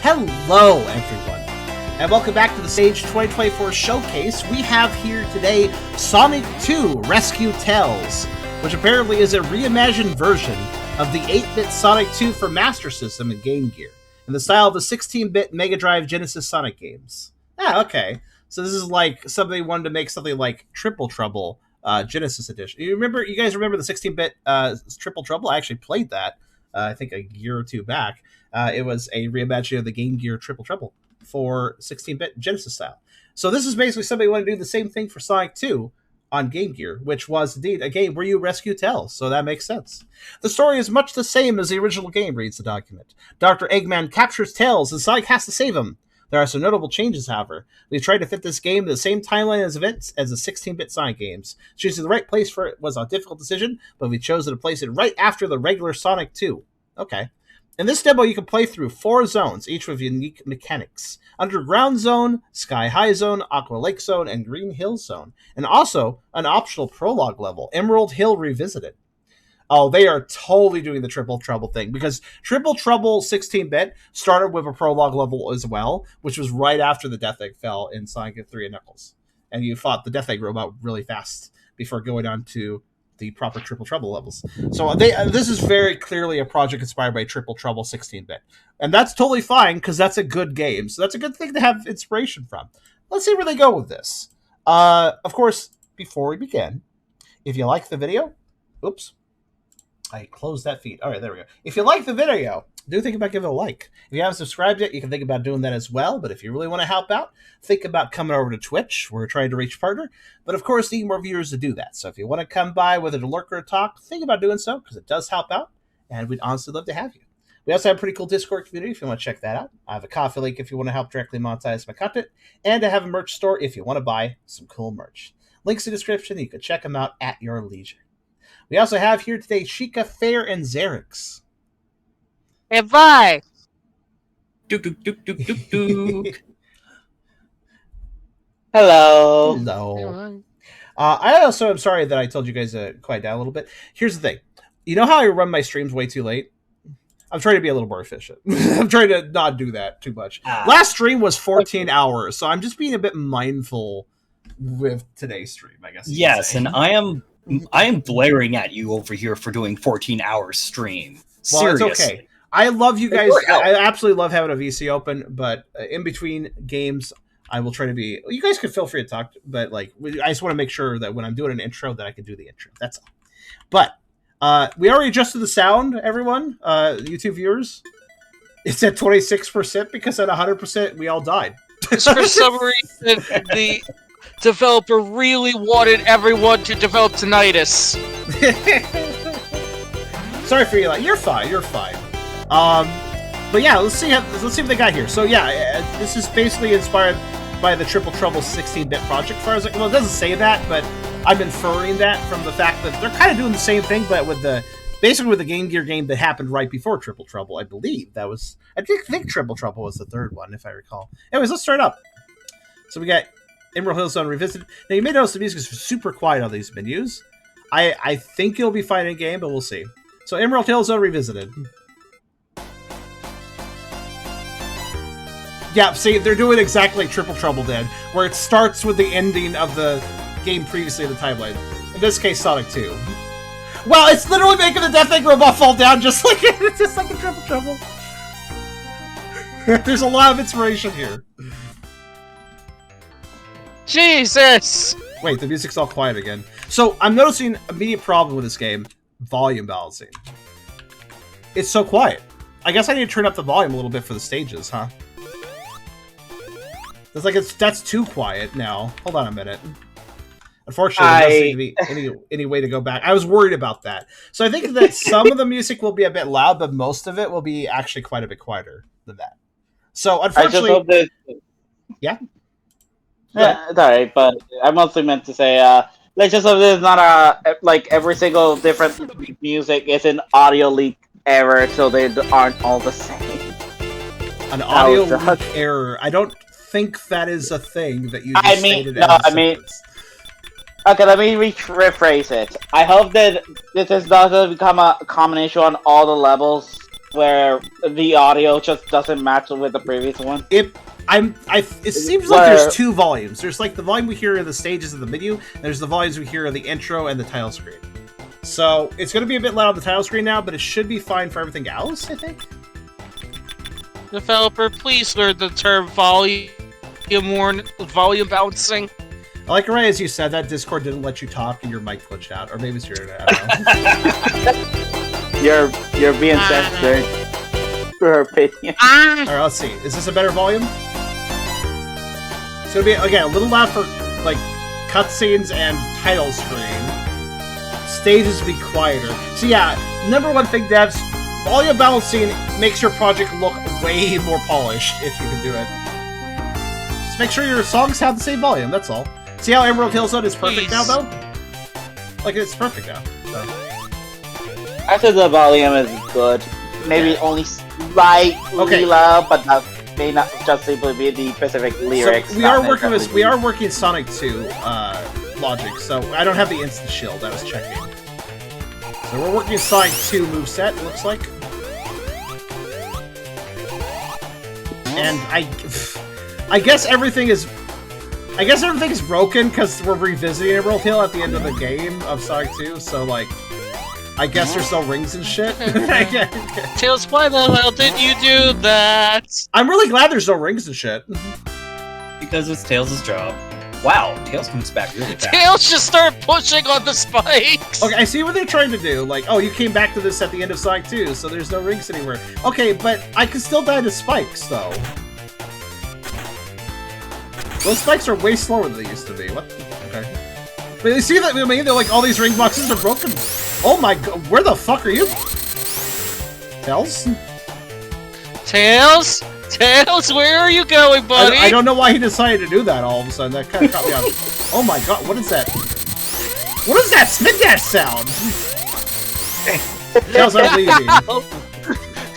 Hello, everyone, and welcome back to the Stage 2024 Showcase. We have here today Sonic 2 Rescue Tales, which apparently is a reimagined version of the 8-bit Sonic 2 for Master System and Game Gear, in the style of the 16-bit Mega Drive Genesis Sonic games. Okay. So this is like somebody wanted to make something like Triple Trouble Genesis Edition. You guys remember the 16-bit Triple Trouble? I actually played that, I think a year or two back. It was a reimagining of the Game Gear Triple Trouble for 16-bit Genesis style. So this is basically somebody wanted to do the same thing for Sonic 2 on Game Gear, which was indeed a game where you rescue Tails, so that makes sense. The story is much the same as the original game, reads the document. Dr. Eggman captures Tails and Sonic has to save him. There are some notable changes, however. We've tried to fit this game in the same timeline as events as the 16-bit Sonic games. Choosing the right place for it was a difficult decision, but we chose to place it right after the regular Sonic 2. Okay. In this demo, you can play through 4 zones, each with unique mechanics. Underground Zone, Sky High Zone, Aqua Lake Zone, and Green Hill Zone. And also, an optional prologue level, Emerald Hill Revisited. Oh, they are totally doing the Triple Trouble thing, because Triple Trouble 16-bit started with a prologue level as well, which was right after the Death Egg fell in Sonic 3 and Knuckles. And you fought the Death Egg robot really fast before going on to the proper Triple Trouble levels. So this is very clearly a project inspired by Triple Trouble 16-bit. And that's totally fine, because that's a good game. So that's a good thing to have inspiration from. Let's see where they go with this. Of course, before we begin, if you like the video... Oops. I closed that feed. All right, there we go. If you like the video, do think about giving it a like. If you haven't subscribed yet, you can think about doing that as well. But if you really want to help out, think about coming over to Twitch. We're trying to reach partner. But of course, need more viewers to do that. So if you want to come by, whether to lurk or talk, think about doing so, because it does help out. And we'd honestly love to have you. We also have a pretty cool Discord community if you want to check that out. I have a Ko-fi link if you want to help directly monetize my content. And I have a merch store if you want to buy some cool merch. Links in the description. You can check them out at your leisure. We also have here today Sheikah, Fair, and Xerix. Hey, bye! Dook, dook, dook, dook, dook, dook. Hello. Hello. I also am sorry that I told you guys to quiet down a little bit. Here's the thing. You know how I run my streams way too late? I'm trying to be a little more efficient. I'm trying to not do that too much. Last stream was 14 hours, so I'm just being a bit mindful with today's stream, I guess. Yes, and I am blaring at you over here for doing 14-hour stream. Well, Seriously. it's okay. I love you guys. I absolutely love having a VC open, but in between games, I will try to be... You guys can feel free to talk, but like I just want to make sure that when I'm doing an intro, that I can do the intro. That's all. But we already adjusted the sound, everyone. YouTube viewers. It's at 26% because at 100%, we all died. For some reason, the developer really wanted everyone to develop tinnitus. Sorry for you. You're fine. You're fine. But yeah, let's see what they got here. So yeah, this is basically inspired by the Triple Trouble 16-bit project. As far as it doesn't say that, but I'm inferring that from the fact that they're kind of doing the same thing, but with the Game Gear game that happened right before Triple Trouble. I believe that was. I think Triple Trouble was the third one, if I recall. Anyways, let's start up. So we got Emerald Hill Zone Revisited. Now, you may notice the music is super quiet on these menus. I think it'll be fine in game, but we'll see. So, Emerald Hill Zone Revisited. Yeah, see, they're doing exactly like Triple Trouble did, where it starts with the ending of the game previously in the timeline. In this case, Sonic 2. Well, it's literally making the Death Egg robot fall down just like a Triple Trouble. There's a lot of inspiration here. Jesus! Wait, the music's all quiet again. So, I'm noticing an immediate problem with this game. Volume balancing. It's so quiet. I guess I need to turn up the volume a little bit for the stages, huh? That's too quiet now. Hold on a minute. Unfortunately, there doesn't seem to be any way to go back. I was worried about that. So I think that some of the music will be a bit loud, but most of it will be actually quite a bit quieter than that. So, unfortunately... I just hope that... Yeah? Yeah, it's alright, but I mostly meant to say, let's just hope there's not like, every single different music is an audio leak error, so they aren't all the same. An audio leak error. I don't think that is a thing that you just stated as a sentence. Okay, let me rephrase it. I hope that this is not going to become a combination on all the levels where the audio just doesn't match with the previous one? It seems like there's two volumes. There's like the volume we hear in the stages of the menu, and there's the volumes we hear in the intro and the title screen. So it's going to be a bit loud on the title screen now, but it should be fine for everything else, I think. Developer, please learn the term volume balancing. I like right as you said that Discord didn't let you talk and your mic glitched out, or maybe it's your internet. I don't know. You're being censored. For her opinion. Alright, let's see. Is this a better volume? It's gonna be, again, a little loud for, like, cutscenes and title screen. Stages be quieter. So yeah, number one thing, devs, volume balancing makes your project look way more polished, if you can do it. Just make sure your songs have the same volume, that's all. See how Emerald Hill Zone is perfect now, though? Like, it's perfect now. So. After the volume is good. Maybe only slightly loud, but that may not just simply be the specific lyrics. So we are working Sonic 2 logic, so I don't have the instant shield, I was checking. So we're working Sonic 2 moveset, it looks like. And I guess everything is broken because we're revisiting Emerald Hill at the end of the game of Sonic 2, so like I guess there's no rings and shit. Tails, why the hell did you do that? I'm really glad there's no rings and shit. Because it's Tails' job. Wow, Tails comes back really fast. Tails just started pushing on the spikes! Okay, I see what they're trying to do. Like, oh, you came back to this at the end of Sonic 2, so there's no rings anywhere. Okay, but I can still die to spikes, though. Those spikes are way slower than they used to be. What? Okay. But you see that? I mean, they're like, all these ring boxes are broken. Oh my god, where the fuck are you? Tails? Tails? Tails, where are you going, buddy? I don't know why he decided to do that all of a sudden. That kind of caught me off. Oh my god, what is that? What is that spin dash sound? Tails, I'm leaving.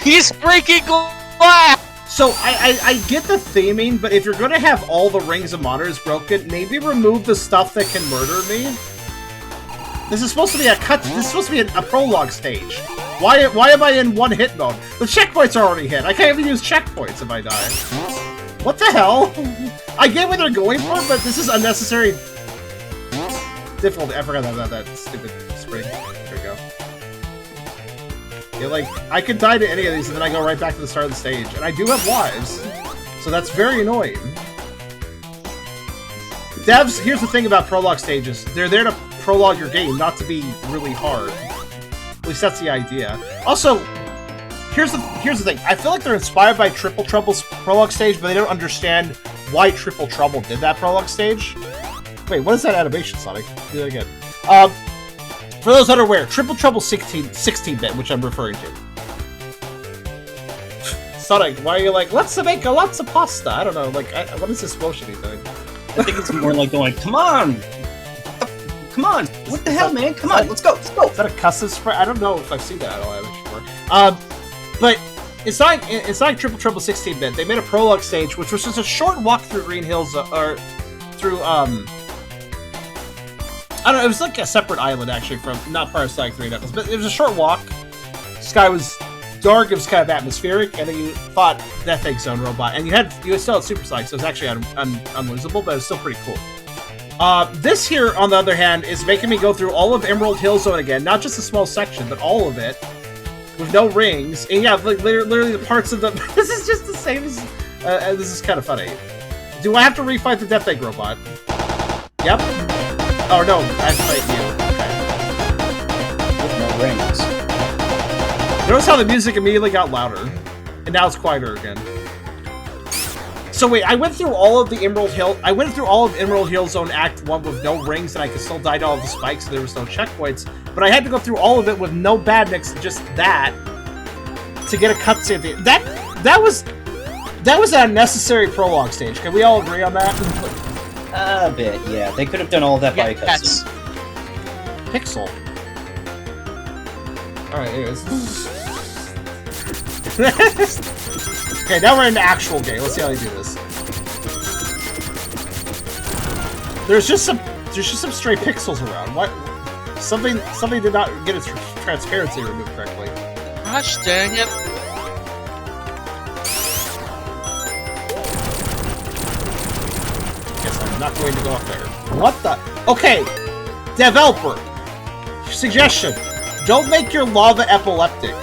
He's breaking glass! So, I get the theming, but if you're gonna have all the rings and monitors broken, maybe remove the stuff that can murder me. This is supposed to be this is supposed to be a prologue stage. Why am I in one hit mode? The checkpoints are already hit. I can't even use checkpoints if I die. What the hell? I get what they're going for, but this is unnecessary difficulty. I forgot about that stupid spring. There we go. Yeah, like, I could die to any of these and then I go right back to the start of the stage. And I do have lives. So that's very annoying. Devs, here's the thing about prologue stages. They're there to prologue your game, not to be really hard. At least that's the idea. Also, here's the thing. I feel like they're inspired by Triple Trouble's prologue stage, but they don't understand why Triple Trouble did that prologue stage. Wait, what is that animation, Sonic? Do that again. For those that are aware, Triple Trouble 16-bit, which I'm referring to. Sonic, why are you like, let's make lots of pasta? I don't know, like, what is this motion he's doing? I think it's more like going, come on! Come on! What the hell, man? Come on, let's go, let's go! Is that a custom spray? I don't know if I've seen that. I don't have it before. But it's like Triple Trouble 16-bit. They made a prologue stage, which was just a short walk through Green Hills, or through I don't know. It was like a separate island actually from not part of Sonic 3 Knuckles, but it was a short walk. The sky was dark. It was kind of atmospheric, and then you fought Death Egg Zone robot, and you still had Super Sonic, so it was actually unlosable, but it was still pretty cool. This here, on the other hand, is making me go through all of Emerald Hill Zone again, not just a small section, but all of it, with no rings, and yeah, like, literally the parts of the... This is just the same as... this is kind of funny. Do I have to refight the Death Egg robot? Yep. Oh, no, I have to fight you. Okay. With no rings. Notice how the music immediately got louder, and now it's quieter again. So wait, I went through all of Emerald Hill Zone Act 1 with no rings, and I could still die to all the spikes, so there was no checkpoints. But I had to go through all of it with no badniks, just that, to get a cutscene. That was an unnecessary prologue stage. Can we all agree on that? A bit, yeah. They could have done all that by a cutscene. Pixel. Alright, anyways. Okay, now we're in the actual game. Let's see how they do this. There's just some stray pixels around. What? Something did not get its transparency removed correctly. Gosh dang it. I'm not going to go up there. What the? Okay, developer. Suggestion: don't make your lava epileptic.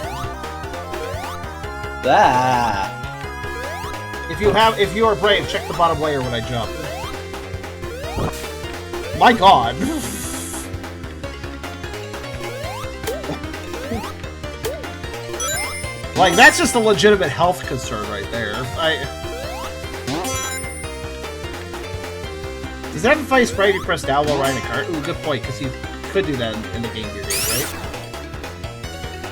Ah. If you are brave, check the bottom layer when I jump. My God. Like, that's just a legitimate health concern right there. Does that device spray if you press down while riding a cart? Ooh, good point, because you could do that in the Game Gear days, right?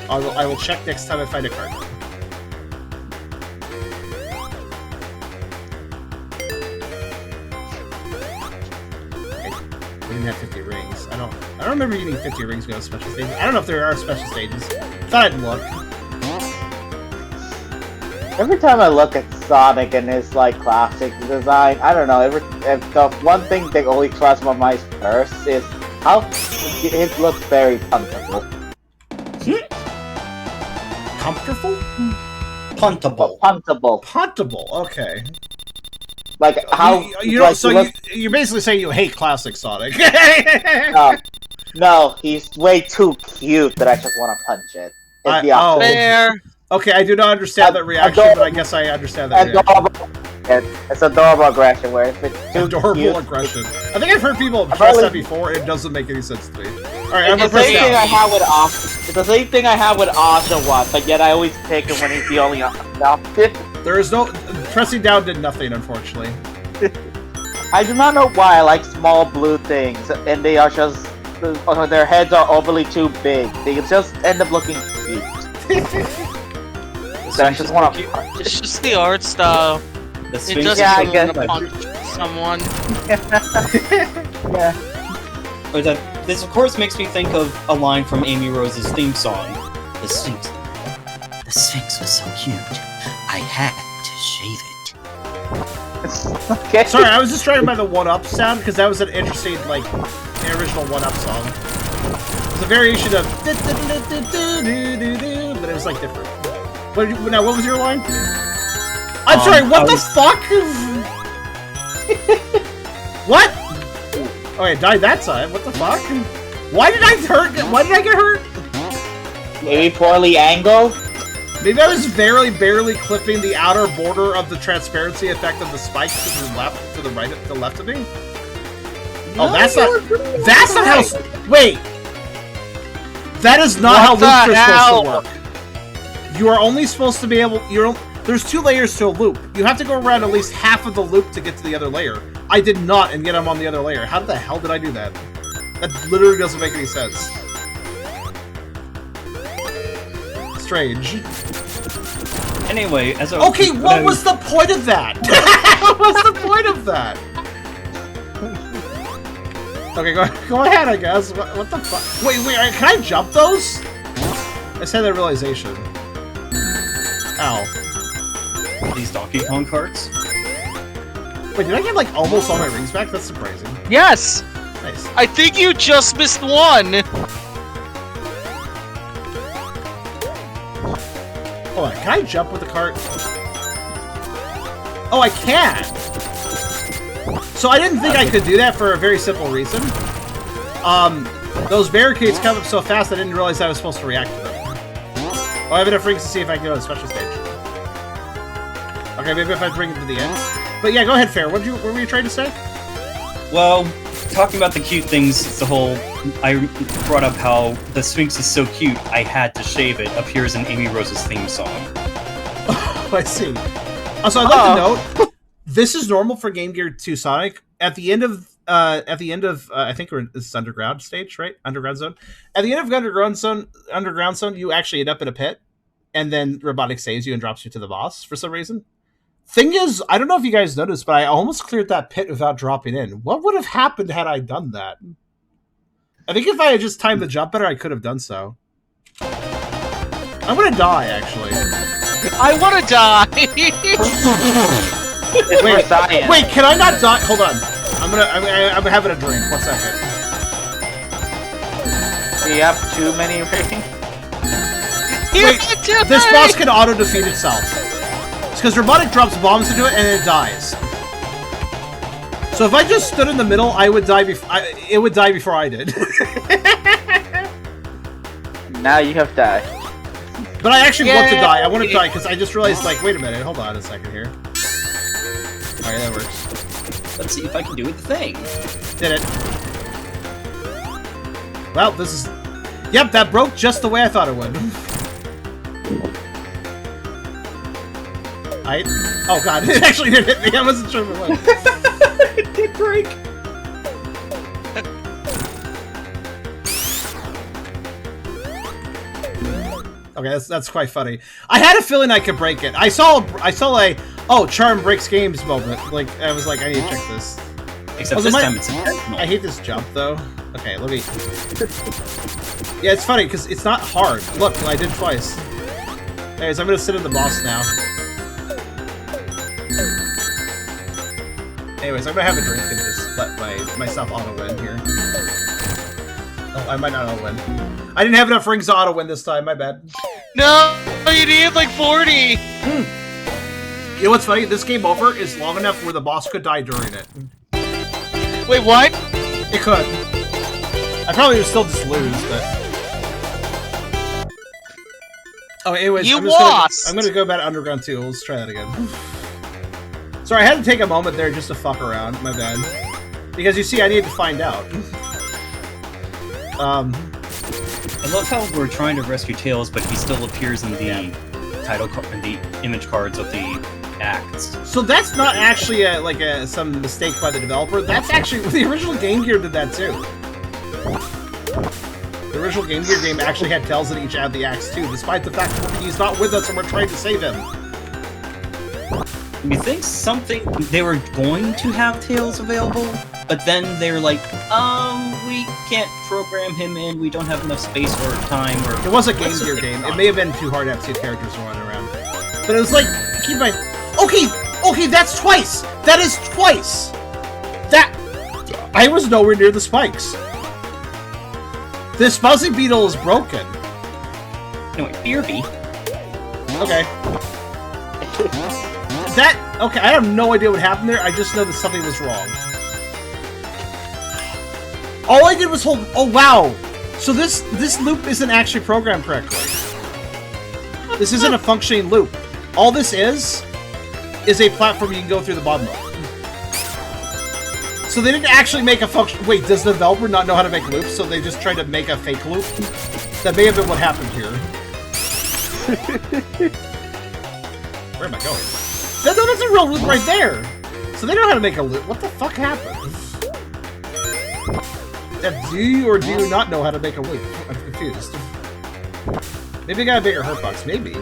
I will check next time I find a cart. We didn't have 50 rings. I don't remember getting 50 rings going to special stages. I don't know if there are special stages. Thought I'd look. Every time I look at Sonic and his like classic design, I don't know. The one thing that always crosses my mind first is how it looks very comfortable. Comfortable? Puntable. Puntable. Okay. Like how you're basically saying you hate classic Sonic. No, he's way too cute that I just want to punch it. It's the opposite. Fair. Okay, I do not understand that reaction, but I guess I understand that reaction. It's adorable aggression where if it's too Adorable cute, aggression. I think I've heard people express that before, and it doesn't make any sense to me. Alright, I'm it's gonna the same thing I have with Asha. It's the same thing I have with Asha, but yet I always pick him when he's the only option. There is no... Pressing down did nothing, unfortunately. I do not know why I like small blue things, and they are just... their heads are overly too big. They just end up looking cute. So I just want to punch. It's just the art style. The It Sphinx doesn't I want guess. to punch someone. Yeah. This, of course, makes me think of a line from Amy Rose's theme song. The Sphinx was so cute, I had to shave it. Okay. Sorry, I was distracted by the 1-Up sound, because that was an interesting, like, original 1-Up song. It was a variation of... but it was, like, different. Now, what was your line? I'm sorry, what the fuck? What? Oh, I died that time. What the fuck? Why did I hurt? Why did I get hurt? Maybe poorly angled? Maybe I was barely clipping the outer border of the transparency effect of the spike to the left, to the right, to the left of me. Oh, that's not how. Wait, that is not how loops are supposed to work. You are only supposed to be able. There's 2 layers to a loop. You have to go around at least half of the loop to get to the other layer. I did not, and yet I'm on the other layer. How the hell did I do that? That literally doesn't make any sense. Strange. Anyway, as a... Okay, what was the point of that? What was the point of that? Okay, go ahead, I guess. What the fuck? Wait, can I jump those? I just had that realization. Ow. These Donkey Kong carts? Wait, did I get, like, almost all my rings back? That's surprising. Yes! Nice. I think you just missed one! Hold on, can I jump with the cart? Oh, I can! So I didn't think I could do that for a very simple reason. Those barricades come up so fast I didn't realize I was supposed to react to them. Oh, I have enough rings to see if I can go to the special stage. Okay, maybe if I bring it to the end. But yeah, go ahead, Fair. What were you trying to say? Well, talking about the cute things, it's the whole... I brought up how the Sphinx is so cute, I had to shave it, appears in Amy Rose's theme song. Oh, I see. Also, I'd like to note, this is normal for Game Gear 2 Sonic. At the end of, I think this is Underground stage, right? Underground Zone. At the end of Underground Zone, you actually end up in a pit, and then Robotic saves you and drops you to the boss for some reason. Thing is, I don't know if you guys noticed, but I almost cleared that pit without dropping in. What would have happened had I done that? I think if I had just timed the jump better, I could have done so. I'm gonna die, actually. I wanna die! Wait, can I not die? Hold on. I'm having a drink. 1 second. Do you have too many rings? Wait, this boss can auto-defeat itself. It's because Robotic drops bombs into it and it dies. So if I just stood in the middle, I would die before. It would die before I did. Now you have died. But I actually want to die. I want to die because I just realized, like, wait a minute, hold on a second here. Alright, that works. Let's see if I can do the thing. Did it. Well, this is... Yep, that broke just the way I thought it would. Oh god, it actually did hit me. I wasn't sure if it was. It did break. Okay, that's quite funny. I had a feeling I could break it. I saw a oh, charm breaks games moment. Like I was like, I need to check this. Except this time it's intentional. I hate this jump though. Okay, let me. Yeah, it's funny because it's not hard. Look, I did twice. Anyways, I'm gonna sit in the boss now. Anyways, I'm gonna have a drink and just let myself auto win here. Oh, I might not auto win. I didn't have enough rings to auto win this time. My bad. No, you need like 40. You know what's funny? This game over is long enough where the boss could die during it. Wait, what? It could. I probably would still just lose, but. Oh, anyways, You lost. I'm gonna go back to Underground 2. Let's try that again. Sorry, I had to take a moment there just to fuck around. My bad. Because you see, I need to find out. I love how we're trying to rescue Tails, but he still appears in the title in the image cards of the acts. So that's not actually some mistake by the developer. That's actually the original Game Gear did that too. The original Game Gear game actually had Tails in each of the acts too, despite the fact that he's not with us and we're trying to save him. You think they were going to have Tails available, but then they were like, we can't program him in, we don't have enough space or time, or... It was a Game Gear game. It may have been too hard to have two characters running around. But it was like, keep my... Okay, that's twice! That is twice! I was nowhere near the spikes. This Fuzzy Beetle is broken. Anyway, Beerby. Okay. Okay, I have no idea what happened there, I just know that something was wrong. All I did was hold... Oh, wow! So this loop isn't actually programmed correctly. This isn't a functioning loop. All this is a platform you can go through the bottom of. So they didn't actually make a function... Wait, does the developer not know how to make loops, so they just tried to make a fake loop? That may have been what happened here. Where am I going? No, that's a real loop right there! So they know how to make a loop. What the fuck happened? Do you or do you not know how to make a loop? I'm confused. Maybe I got a bigger hurt box. Maybe.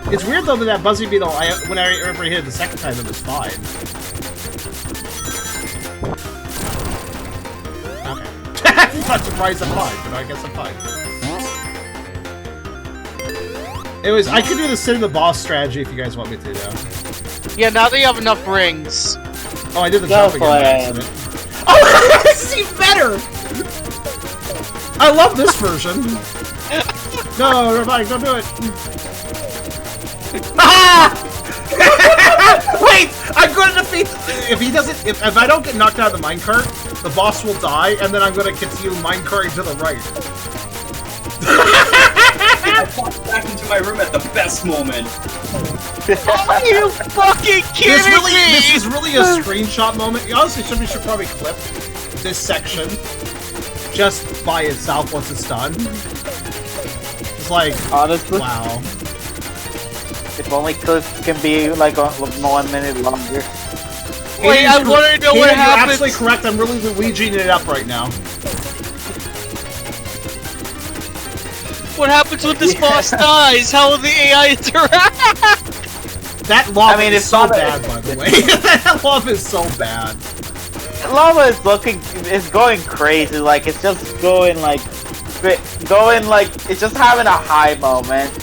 It's weird though that Buzzy Beetle, when I ever hit it the second time, it was fine. Okay. I'm not surprised I'm fine, but I guess I'm fine. Anyways, I could do the sit in the boss strategy if you guys want me to now. Yeah, now that you have enough rings. Oh, I did the Go jumping for by it. accident. Oh, this is even better! I love this version. No, never mind, don't do it. Ah! Wait, I'm going to defeat. If I don't get knocked out of the minecart, the boss will die, and then I'm going to continue minecarting to the right. I popped back into my room at the best moment. Are you fucking kidding me? This is really a screenshot moment. Honestly, somebody should probably clip this section just by itself once it's done. It's like, Honestly, wow. if only clips can be like 1 minute longer. Wait, I want to know what You're happens. absolutely correct. I'm really Luigiing it up right now. What happens when this boss dies? How will the AI interact? That lava it's is so not bad, by the way. That lava is so bad. Lava is going crazy. Like it's just going like, it's just having a high moment.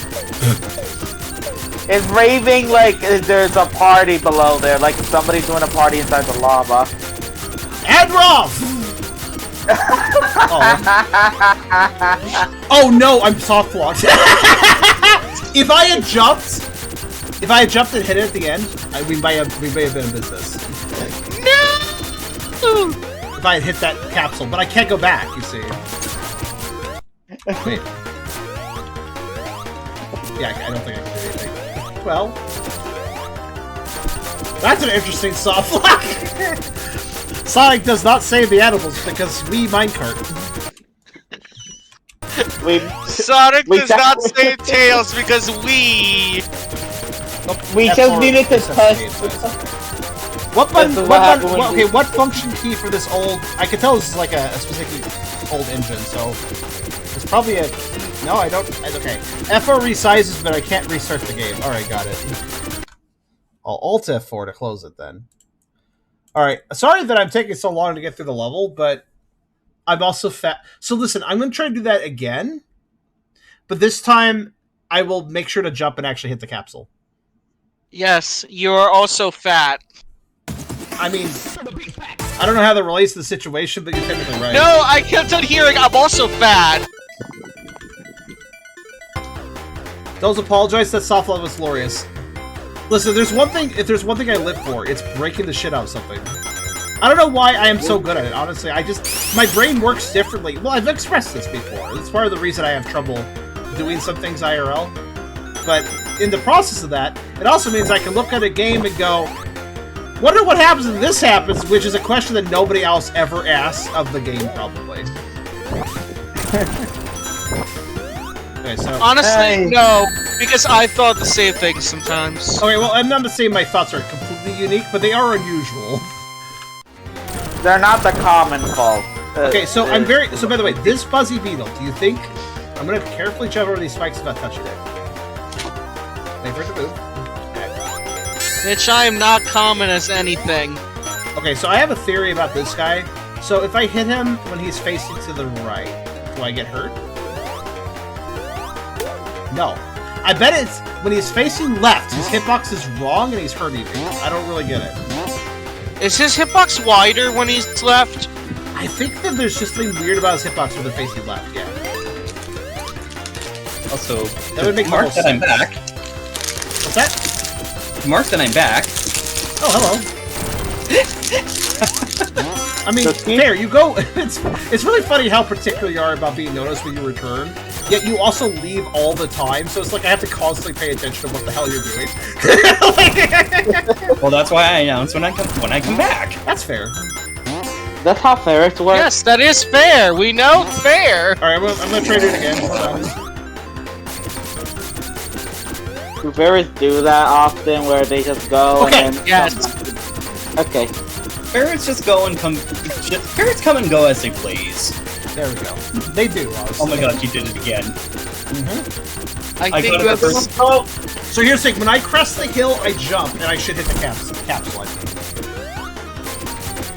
It's raving like there's a party below there, like somebody's doing a party inside the lava. Adroff! Oh no, I'm soft locked. If I had jumped and hit it at the end, we may have been in business. If I had hit that capsule, but I can't go back, you see. Wait. Yeah, I don't think I can do anything. Well... That's an interesting soft lock! Sonic does not save the animals because we minecart. Sonic does not save Tails because we just needed to test. What function key for this old... I can tell this is like a specific old engine, so... It's probably a... No, I don't... Okay. F4 resizes, but I can't restart the game. Alright, got it. I'll Alt F4 to close it then. Alright, sorry that I'm taking so long to get through the level, but... I'm also fat. So listen, I'm going to try to do that again. But this time, I will make sure to jump and actually hit the capsule. Yes, you are also fat. I mean, I don't know how that relates to the situation, but you're technically right. No, I kept on hearing I'm also fat. Those apologize, that soft love was glorious. Listen, there's one thing, if there's one thing I live for, it's breaking the shit out of something. I don't know why I am so good at it, honestly. My brain works differently. Well, I've expressed this before. It's part of the reason I have trouble doing some things IRL. But in the process of that, it also means I can look at a game and go, wonder what happens when this happens, which is a question that nobody else ever asks of the game, probably. Okay, so... Honestly, no, because I thought the same thing sometimes. Okay, well, I'm not saying my thoughts are completely unique, but they are unusual. They're not the common fault. Okay, so So, by the way, this Fuzzy Beetle, do you think... I'm gonna carefully jump over these spikes without touching it. Wait for it to move. Okay. Bitch, I am not common as anything. Okay, so I have a theory about this guy. So if I hit him when he's facing to the right, do I get hurt? No. I bet it's when he's facing left, his hitbox is wrong and he's hurting me. I don't really get it. Is his hitbox wider when he's left? I think that there's just something weird about his hitbox when they're facing left, yeah. Also, That would make mark that I'm back. What's that? Mark that I'm back. Oh, hello. I mean, there, you go. It's really funny how particular you are about being noticed when you return, yet you also leave all the time, so it's like I have to constantly pay attention to what the hell you're doing. Well, that's why I announce when I come back. That's fair. That's how ferrets work. Yes, that is fair. We know it's fair. Alright, I'm gonna try to do it again. Do ferrets do that often, where they just go Okay, and then... yes. Okay. Ferrets just go and come. Ferrets come and go as they please. There we go. They do, honestly. Oh my god, you did it again. I I think got you it have the to... first. Oh, So here's the thing, when I crest the hill, I jump, and I should hit the capsule, I think.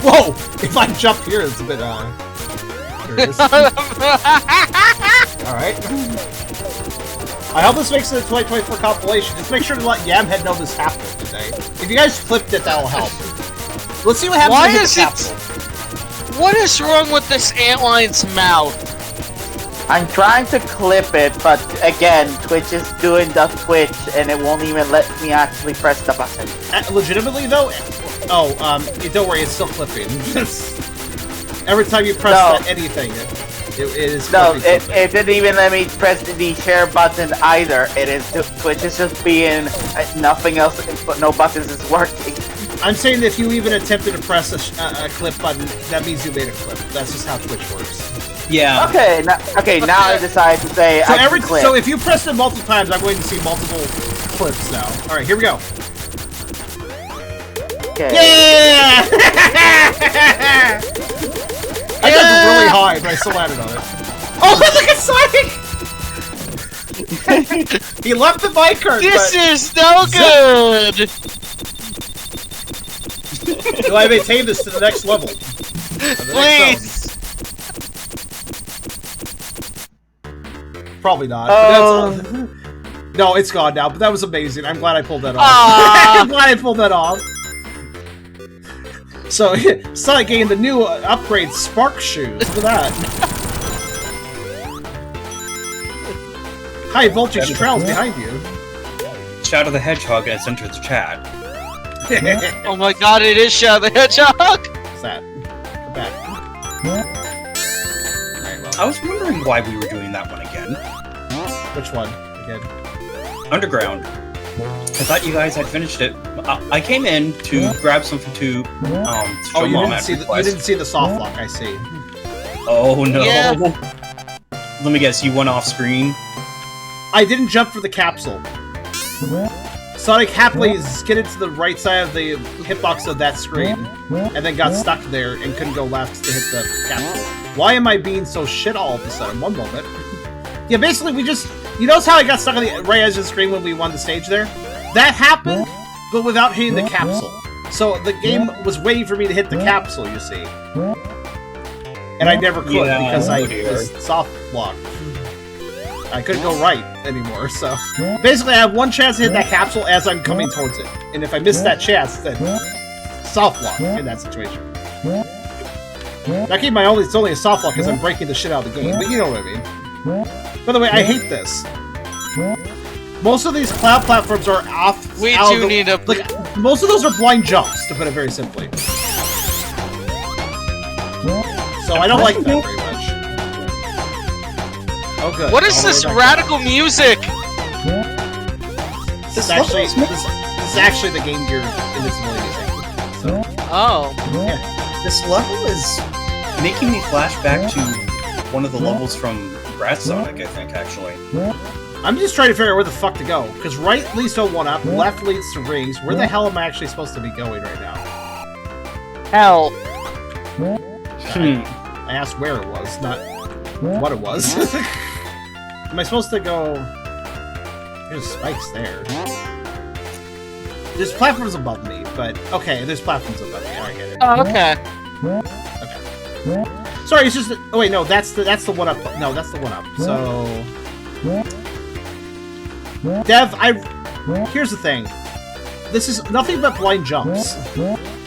Whoa! If I jump here, it's a bit, curious. Alright. I hope this makes it a 2024 compilation. Just make sure to let Yamhead know this happened today. If you guys clipped it, that'll help. Let's see what happens Why when I hit is the it- capsule. What is wrong with this antline's mouth? I'm trying to clip it, but again, Twitch is doing the Twitch, and it won't even let me actually press the button. Legitimately, though? Oh, don't worry, it's still clipping. Every time you press anything, it is No, clipping something. it didn't even let me press the share button either. Twitch is just being nothing else, no buttons is working. I'm saying that if you even attempted to press a clip button, that means you made a clip. That's just how Twitch works. yeah. Okay, now I decide to say So I can clip. so if you press it multiple times, I'm going to see multiple clips now. All right, here we go. Okay. Yeah! I got really high, but I still landed on it. Oh, look at Sonic! He left the minecart. This is no good! Do I maintain this to the next level? Please! Probably not. No, it's gone now, but that was amazing. I'm glad I pulled that off. I'm glad I pulled that off. So, Sonic gained the new upgrade Spark Shoes. Look at that. High voltage trails behind you. Shadow the Hedgehog has entered the chat. Oh my god, it is Shadow the Hedgehog! What's that? I was wondering why we were doing that one again. Which one? Again? Underground. I thought you guys had finished it. I came in to grab something to show you Mom didn't at see request. you didn't see the soft lock, I see. Oh no. Yeah. Let me guess, you went off screen? I didn't jump for the capsule. Sonic happily skidded to the right side of the hitbox of that screen, and then got stuck there and couldn't go left to hit the capsule. Why am I being so shit all of a sudden? One moment. Yeah, basically we just... You notice how I got stuck on the right edge of the screen when we won the stage there? That happened, but without hitting the capsule. So the game was waiting for me to hit the capsule, you see. And I never could because I was soft locked. I couldn't go right anymore, so... Basically, I have one chance to hit that capsule as I'm coming towards it. And if I miss that chance, then... soft lock in that situation. Now keep in mind, it's only a soft lock because I'm breaking the shit out of the game, but you know what I mean. By the way, I hate this. Most of these cloud platforms are off... We out do of the, need a... Like, most of those are blind jumps, to put it very simply. So I don't like that very much. Oh, good. What is this radical music? This is actually this is actually the Game Gear Invincibility music. So, Oh. yeah. This level is making me flash back to one of the levels from Brad Sonic, I think, actually. I'm just trying to figure out where the fuck to go. Because right leads to a 1-up, left leads to rings. Where the hell am I actually supposed to be going right now? Hell. I asked where it was, not what it was. Am I supposed to go... There's spikes there. There's platforms above me, but... Okay, there's platforms above me. I get it. Oh, okay. Okay. Sorry, it's just... Oh, wait, no, that's the 1-up. No, that's the 1-up. So... Dev, here's the thing. This is nothing but blind jumps.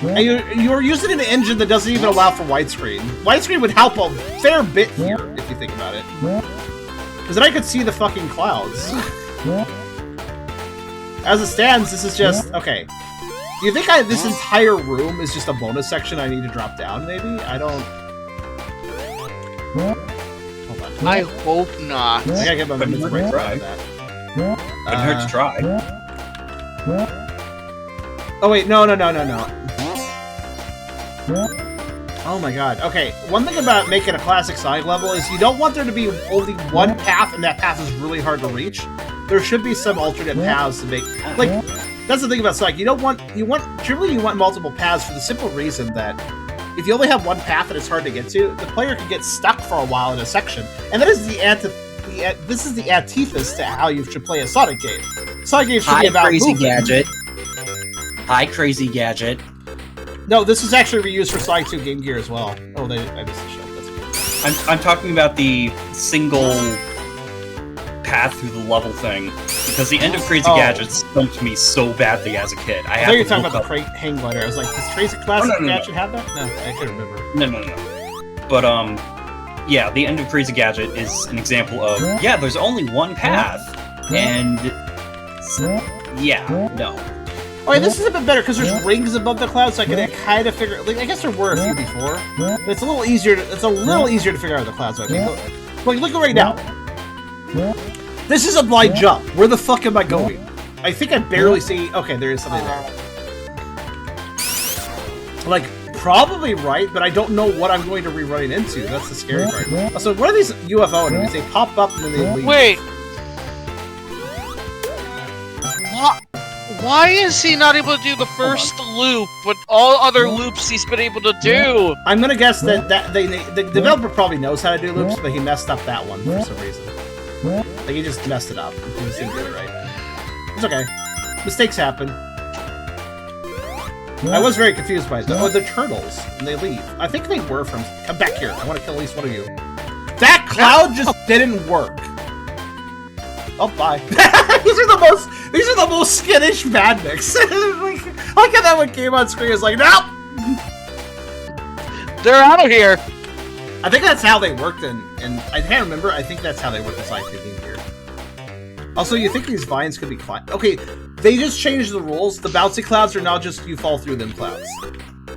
And you're using an engine that doesn't even allow for widescreen. Widescreen would help a fair bit here, if you think about it. Because then I could see the fucking clouds. As it stands, this is just... Okay. Do you think this entire room is just a bonus section I need to drop down, maybe? I don't... Hold on. I hope not. I gotta get my Couldn't minutes hurt to right try. that. Couldn't hurt to try. Oh wait, no. Oh my god. Okay, one thing about making a classic Sonic level is you don't want there to be only one path, and that path is really hard to reach. There should be some alternate paths to make... Like, that's the thing about Sonic. You want multiple paths for the simple reason that if you only have one path and it's hard to get to, the player can get stuck for a while in a section. And that is this is the antithesis to how you should play a Sonic game. Sonic games should be about movement. Gadget. Hi, Crazy Gadget. No, this is actually reused for Sonic 2 Game Gear as well. Oh, I missed the shield. That's good. I'm talking about the single path through the level thing, because the end of Crazy Gadget stumped me so badly as a kid. I thought you were talking about the hang glider. I was like, does Crazy Classic Gadget have that? No, I couldn't remember. No. But, yeah, the end of Crazy Gadget is an example of, yeah, there's only one path, and... Yeah, no. Alright, this is a bit better because there's rings above the clouds, so I can kind of figure. Like, I guess there were a few before, but it's a little easier. It's a little easier to figure out the clouds. I think. Like, look at right now. This is a blind jump. Where the fuck am I going? I think I barely see. Okay, there is something there. Like, probably right, but I don't know what I'm going to be running into. That's the scary part. So, what are these UFO enemies? They pop up and then they leave. Wait. Why is he not able to do the first loop, but all other loops he's been able to do? I'm gonna guess that the developer probably knows how to do loops, but he messed up that one for some reason. Like, he just messed it up. He just didn't do it right. It's okay. Mistakes happen. I was very confused by it. Oh, they're turtles, and they leave. I think they were from... Come back here. I want to kill at least one of you. That cloud just didn't work. Oh, bye. These are the most skittish madniks. Like how that one came on screen. It's like, nope. They're out of here. I think that's how they worked in I can't remember. I think that's how they worked in Sonic 2 Game Gear. Also, you think these vines could be climbed? Okay, they just changed the rules. The bouncy clouds are now just you fall through them clouds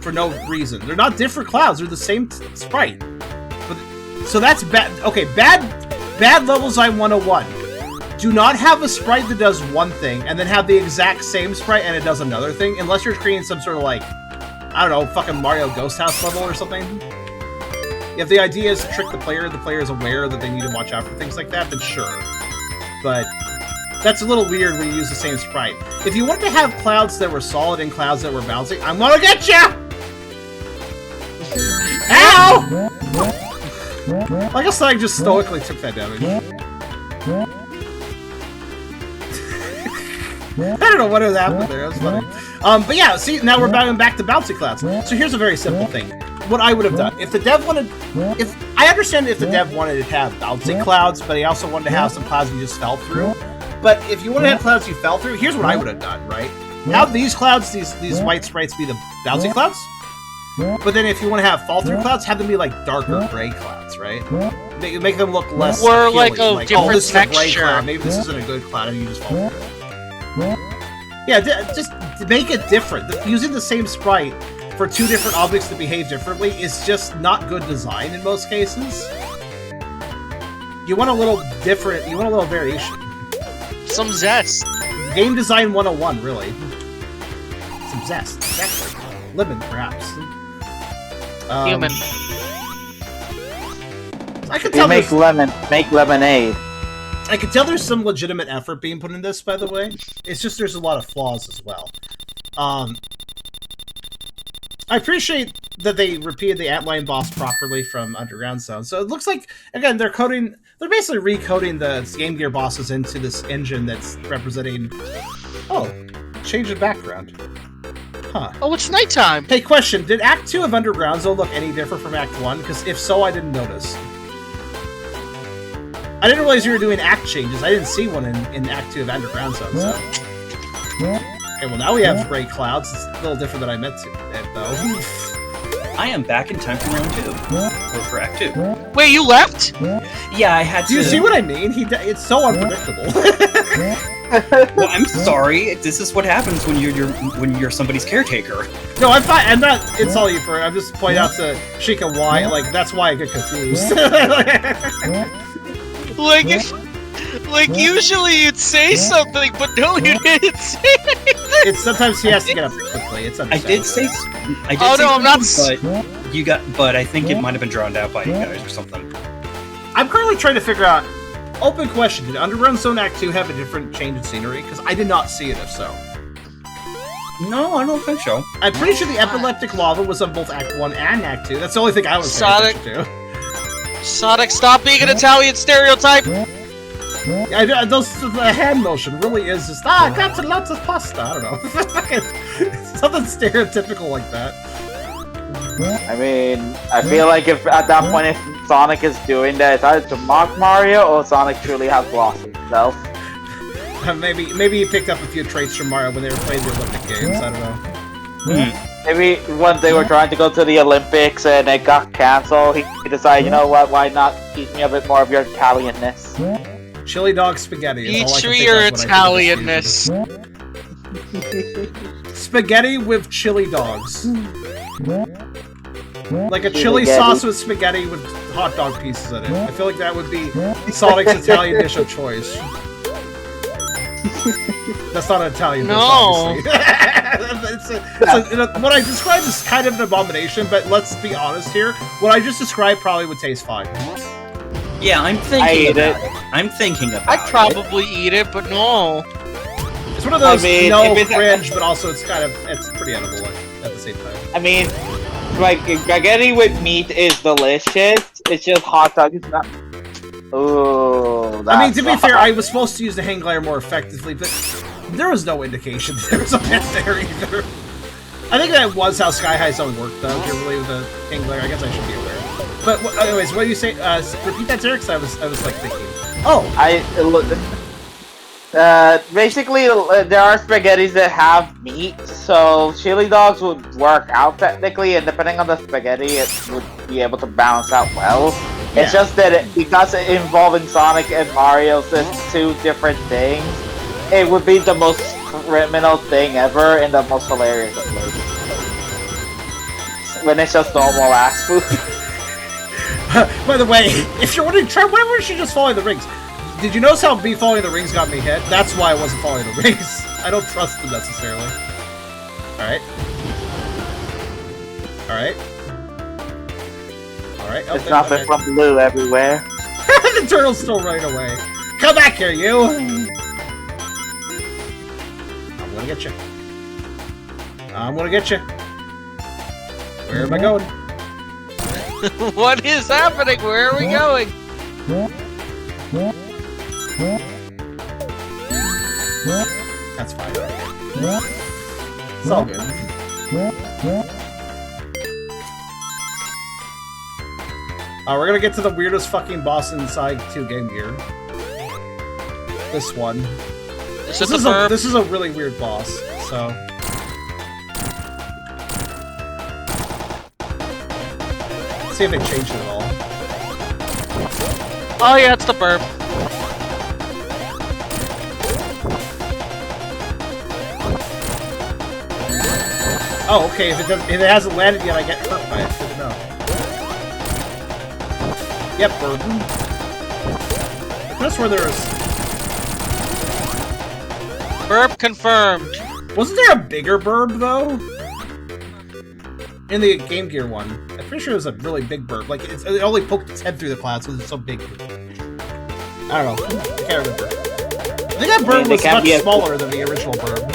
for no reason. They're not different clouds. They're the same sprite. But So that's bad. Okay, bad level design 101. Do not have a sprite that does one thing, and then have the exact same sprite and it does another thing, unless you're creating some sort of, like, I don't know, fucking Mario Ghost House level or something. If the idea is to trick the player is aware that they need to watch out for things like that, then sure. But that's a little weird when you use the same sprite. If you want to have clouds that were solid and clouds that were bouncy, I'm gonna get ya! Ow! I guess I just stoically took that damage. I don't know what was happening there. That was funny. But yeah, see, now we're back to bouncy clouds. So here's a very simple thing. What I would have done if the dev wanted, I understand if the dev wanted to have bouncy clouds, but he also wanted to have some clouds you just fell through. But if you want to have clouds you fell through, here's what I would have done. Right? Have these clouds, these white sprites, be the bouncy clouds. But then if you want to have fall through clouds, have them be like darker gray clouds, right? Make them look less or appealing. like a different this texture. Is a gray cloud. Maybe this isn't a good cloud, and you just fall through it. Yeah, just make it different. Using the same sprite for two different objects that behave differently is just not good design in most cases. You want a little different. You want a little variation. Some zest. Game design 101, really. Some zest, exactly. Lemon, perhaps. Human. I can tell make lemonade. I can tell there's some legitimate effort being put in this, by the way. It's just there's a lot of flaws as well. I appreciate that they repeated the Antlion boss properly from Underground Zone. So it looks like, again, they're basically recoding the Game Gear bosses into this engine that's representing... Oh, change of background. Huh. Oh, it's nighttime. Hey, question, did Act 2 of Underground Zone look any different from Act 1? Because if so, I didn't notice. I didn't realize you were doing act changes. I didn't see one in Act 2 of Underground Zone, so... Okay, well now we have gray clouds. It's a little different than I meant to, though. I am back in time for round 2. Or for Act 2. Wait, you left? Yeah, I had to... Do you see what I mean? It's so unpredictable. Well, I'm sorry. This is what happens when you're somebody's caretaker. No, I'm fine. I'm not insulting you for it. I'm just pointing out to Sheikah why, like, that's why I get confused. Like usually you'd say something, but no, you didn't say anything. It's sometimes he has to get up quickly. It's understandable. I'm not. But I think it might have been drowned out by you guys or something. I'm currently trying to figure out. Open question: did Underground Zone Act 2 have a different change in scenery? Because I did not see it. If so, no, I don't think so. I'm pretty sure the epileptic lava was on both Act 1 and Act 2. That's the only thing I was paying attention to. Sonic, stop being an Italian stereotype! Yeah, the hand motion really is just, I got lots of pasta. I don't know. Something stereotypical like that. I mean, I feel like if at that point if Sonic is doing that, it's either to mock Mario or Sonic truly has lost himself. Maybe he picked up a few traits from Mario when they were playing the Olympic Games. I don't know. Maybe when they were trying to go to the Olympics and it got cancelled, he decided, you know what, why not teach me a bit more of your Italianness? Chili dog spaghetti. Eat your Italianness. Spaghetti with chili dogs. Like a chili sauce with spaghetti with hot dog pieces in it. I feel like that would be Sonic's Italian dish of choice. That's not an Italian dish, obviously. What I described is kind of an abomination, but let's be honest here. What I just described probably would taste fine. Yeah, I'm thinking about it. I'm thinking about it. I'd probably eat it, but no. It's one of those cringe, but also it's pretty edible at the same time. I mean, like, spaghetti with meat is delicious. It's just hot dog is not... Ooh, I mean, to be fair, I was supposed to use the hang glider more effectively, but there was no indication that there was a pet there either. I think that was how Sky High Zone worked, though, generally with the hang glider. I guess I should be aware. But anyways, what do you say? Repeat that, Derek. I was like thinking. Oh, basically, there are spaghettis that have meat, so chili dogs would work out technically, and depending on the spaghetti, it would be able to balance out well. Yeah. It's just that because it involving Sonic and Mario, it's two different things. It would be the most criminal thing ever and the most hilarious of when it's just normal ass food. By the way, if you're wondering, why was she just following the rings? Did you notice how me following the rings got me hit? That's why I wasn't following the rings. I don't trust them necessarily. Alright. Alright. Alright. Oh, It's nothing from blue everywhere. The turtle's still running away. Come back here, you! I'm gonna get you. I'm gonna get you. Where am I going? What is happening? Where are we going? That's fine. It's all good. We're gonna get to the weirdest fucking boss inside 2 Game Gear. This one. This is a really weird boss, so... Let's see if they changed it at all. Oh yeah, it's the burp. Oh, okay, if it hasn't landed yet, I get hurt by it. Good to know. Yep, burp. That's where there's... Burp confirmed. Wasn't there a bigger burb, though? In the Game Gear one. I'm pretty sure it was a really big burb. Like, it only poked its head through the clouds because it's so big. I don't know. I can't remember. I think that burb was much smaller than the original burb.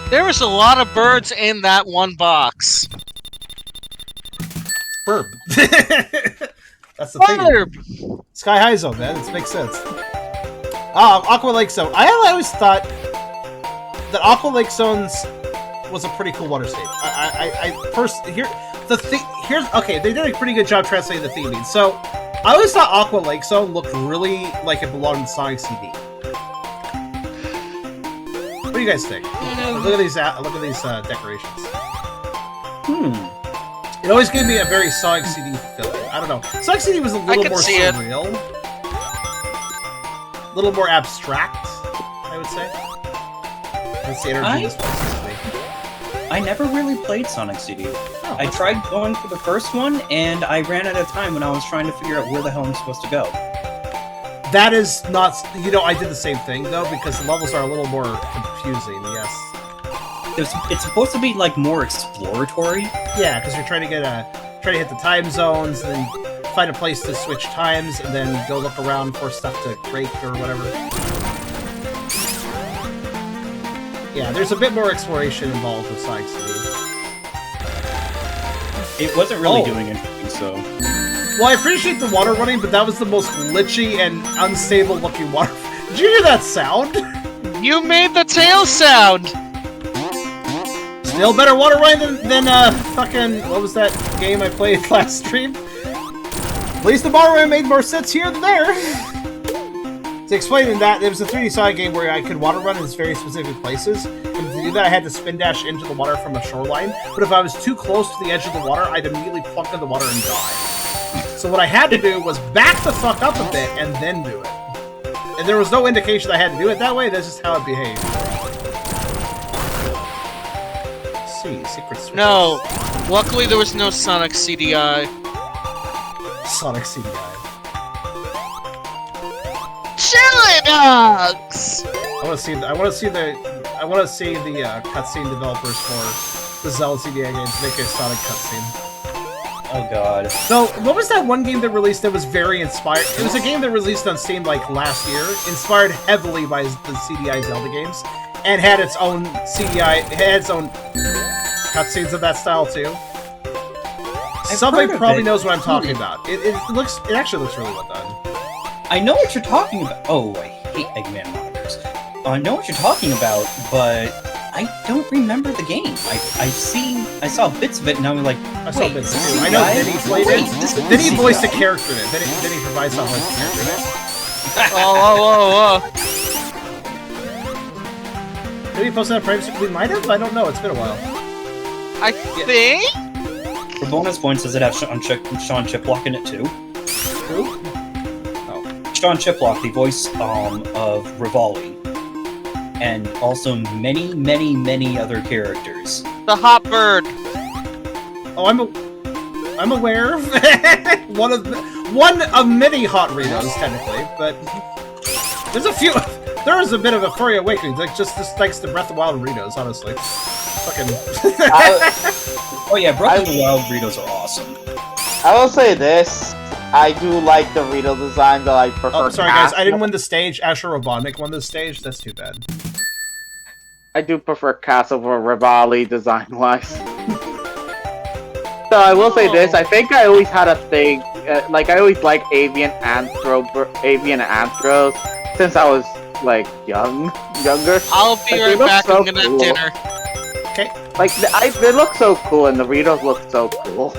There was a lot of birds in that one box. Burb. That's the thing. Burb! Sky High Zone, man. This makes sense. Aqua Lake Zone. I always thought that Aqua Lake Zones was a pretty cool water state. Okay, they did a pretty good job translating the theming. So, I always thought Aqua Lake Zone looked really like it belonged in Sonic CD. What do you guys think? Look at these decorations. It always gave me a very Sonic CD feeling. I don't know. Sonic CD was a little more surreal. A little more abstract, I would say. That's the energy this place is making. I never really played Sonic CD. Oh. I tried going for the first one, and I ran out of time when I was trying to figure out where the hell I'm supposed to go. That is not... You know, I did the same thing, though, because the levels are a little more confusing, yes. It's supposed to be, like, more exploratory. Yeah, because you're trying to hit the time zones, and then find a place to switch times, and then go look around for stuff to break or whatever. Yeah, there's a bit more exploration involved with Sonic CD. It wasn't really doing anything, so... Well, I appreciate the water running, but that was the most glitchy and unstable looking water. Did you hear that sound? You made the tail sound! Still better water running than fucking... What was that game I played last stream? At least the water running made more sense here than there. To explain in that, it was a 3D Sonic game where I could water run in very specific places, and to do that I had to spin dash into the water from a shoreline, but if I was too close to the edge of the water, I'd immediately plunk in the water and die. So what I had to do was back the fuck up a bit and then do it. And there was no indication I had to do it that way, that's just how it behaved. Let's see, secret switches. No, luckily there was no Sonic CDI. Sonic CDI. Chili dogs! I want to see the cutscene developers for the Zelda CDI games make a Sonic cutscene. Oh god. So, what was that one game that released that was very inspired? It was a game that released on Steam like last year, inspired heavily by the CDI Zelda games, and had its own cutscenes of that style too. Somebody probably knows what I'm talking about. It actually looks really well done. I know what you're talking about. Oh, I hate Eggman monikers. I know what you're talking about, but I don't remember the game. I saw bits of it, and I was like, I saw bits too. I know Vinny played it. Vinny voiced a character in it. Vinny provides some voice character in it. Whoa. Did we post that privacy? We might have? I don't know. It's been a while. I think? For bonus points, does it have Sean Chiplock in it too? Who? Sean Chiplock, the voice of Rivali. And also many, many, many other characters. The hot bird. Oh, I'm aware. one of many hot Ritos, technically, but there's a few. There is a bit of a furry awakening, like just thanks to Breath of the Wild Ritos, honestly. Fucking. Oh yeah, Breath of the Wild Ritos are awesome. I will say this. I do like the Rito design, though I prefer. Oh, sorry guys, I didn't win the stage. Asher Robotnik won the stage. That's too bad. I do prefer Cass over Rivali design-wise. So I will say this. I think I always had a thing. Like I always liked Avian Anthros since I was like younger. I'll be right back. So I'm gonna have dinner. Okay. Like they look so cool, and the Ritos look so cool.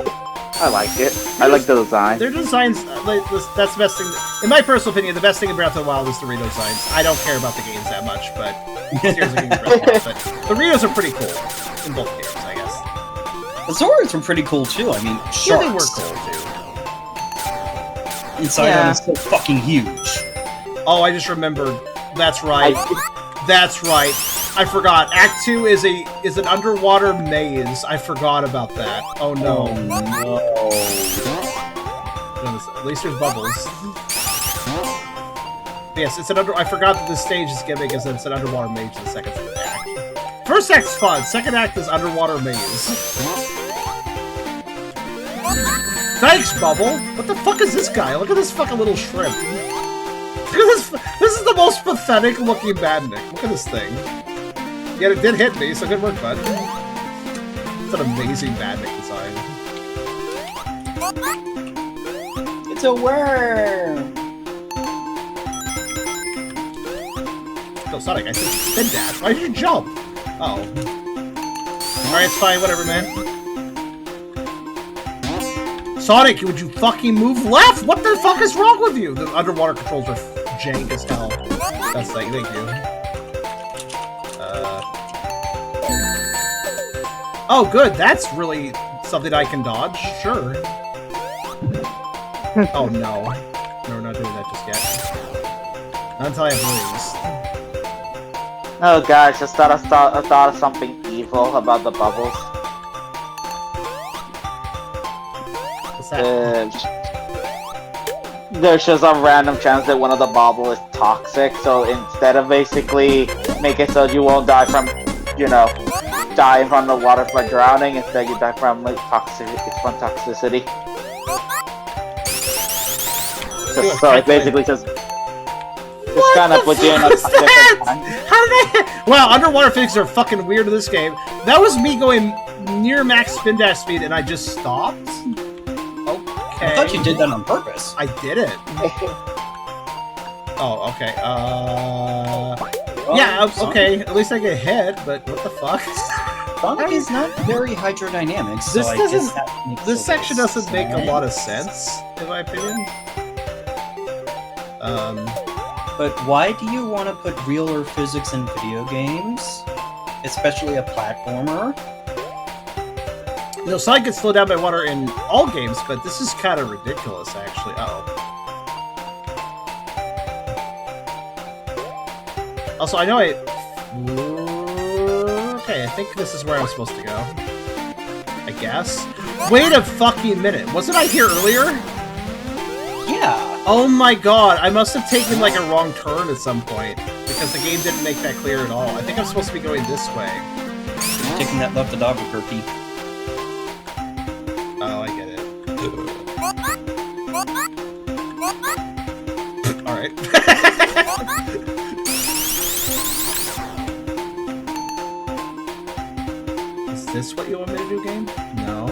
I like it. I like the design. Their designs, that's the best thing. In my personal opinion, the best thing in Breath of the Wild is the Rito designs. I don't care about the games that much, but seriously, games Breath of the Wild, but the Ritos are pretty cool in both games, I guess. The Zoras were pretty cool too. I mean, sharks. Yeah, they were cool too. Inside Yeah. is so fucking huge. Oh, I just remembered. That's right. That's right. I forgot. Act 2 is an underwater maze. I forgot about that. Oh no. No. At least there's bubbles. Yes, it's an I forgot that this stage is gimmick is that it's an underwater maze in the second act. First act's fun. Second act is underwater maze. Thanks, Bubble. What the fuck is this guy? Look at this fucking little shrimp. Look at this. This is the most pathetic looking badnik. Look at this thing. Yet it did hit me, so good work, bud. It's an amazing badnik design. It's a worm. Oh, Sonic, I said spin dash. Why did you jump? Oh. Alright, it's fine. Whatever, man. Sonic, would you fucking move left? What the fuck is wrong with you? The underwater controls are jank as hell. That's like, thank you. Oh, good. That's really something I can dodge. Sure. Oh, no. No, we're not doing that just yet. Not until I have rings. Oh gosh, I thought of something evil about the bubbles. What's that? There's just a random chance that one of the bubbles is toxic, so instead of basically make it so you won't die from, dying from the water by drowning, instead you die from like toxicity. So it basically just kind of puts you in a different time. How did I... Wow, underwater physics are fucking weird in this game. That was me going near max spin dash speed and I just stopped? Okay. I thought you did that on purpose. I did it. Oh, okay. Yeah, okay. At least I get hit, but what the fuck? Sonic is not very hydrodynamic, so This I doesn't... guess that makes This a section little doesn't make a lot of sense, in my opinion. But why do you want to put realer physics in video games? Especially a platformer? Sonic gets slowed down by water in all games, but this is kind of ridiculous, actually. Uh-oh. Also, I know Okay, I think this is where I'm supposed to go. I guess. Wait a fucking minute. Wasn't I here earlier? Yeah. Oh my god, I must have taken like a wrong turn at some point, because the game didn't make that clear at all. I think I'm supposed to be going this way. Taking that left to Albuquerque. Oh, I get it. Alright. Is this what you want me to do, game? No.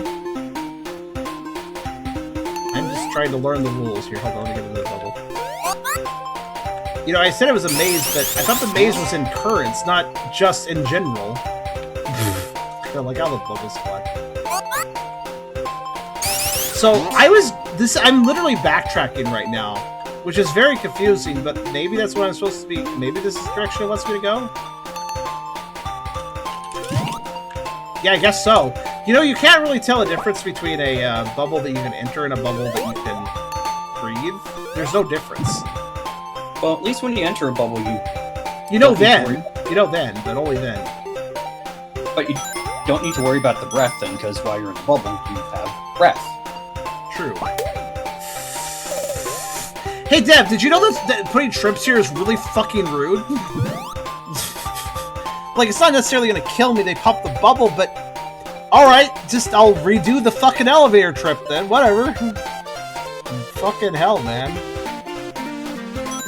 I'm just trying to learn the rules here. Hold on, let me get into the bubble. I said it was a maze, but I thought the maze was in currents, not just in general. I like how the bubbles collect. So, I'm literally backtracking right now, which is very confusing, but maybe that's what I'm supposed to be, maybe this is the direction it wants me to go? Yeah, I guess so. You can't really tell a difference between a bubble that you can enter and a bubble that you can breathe. There's no difference. Well, at least when you enter a bubble, You know then, but only then. But you don't need to worry about the breath then, because while you're in the bubble, you have breath. True. Hey, Dev, did you know that putting trips here is really fucking rude? Like, it's not necessarily gonna kill me, they pop the bubble, but... Alright, I'll redo the fucking elevator trip then, whatever. Fucking hell, man.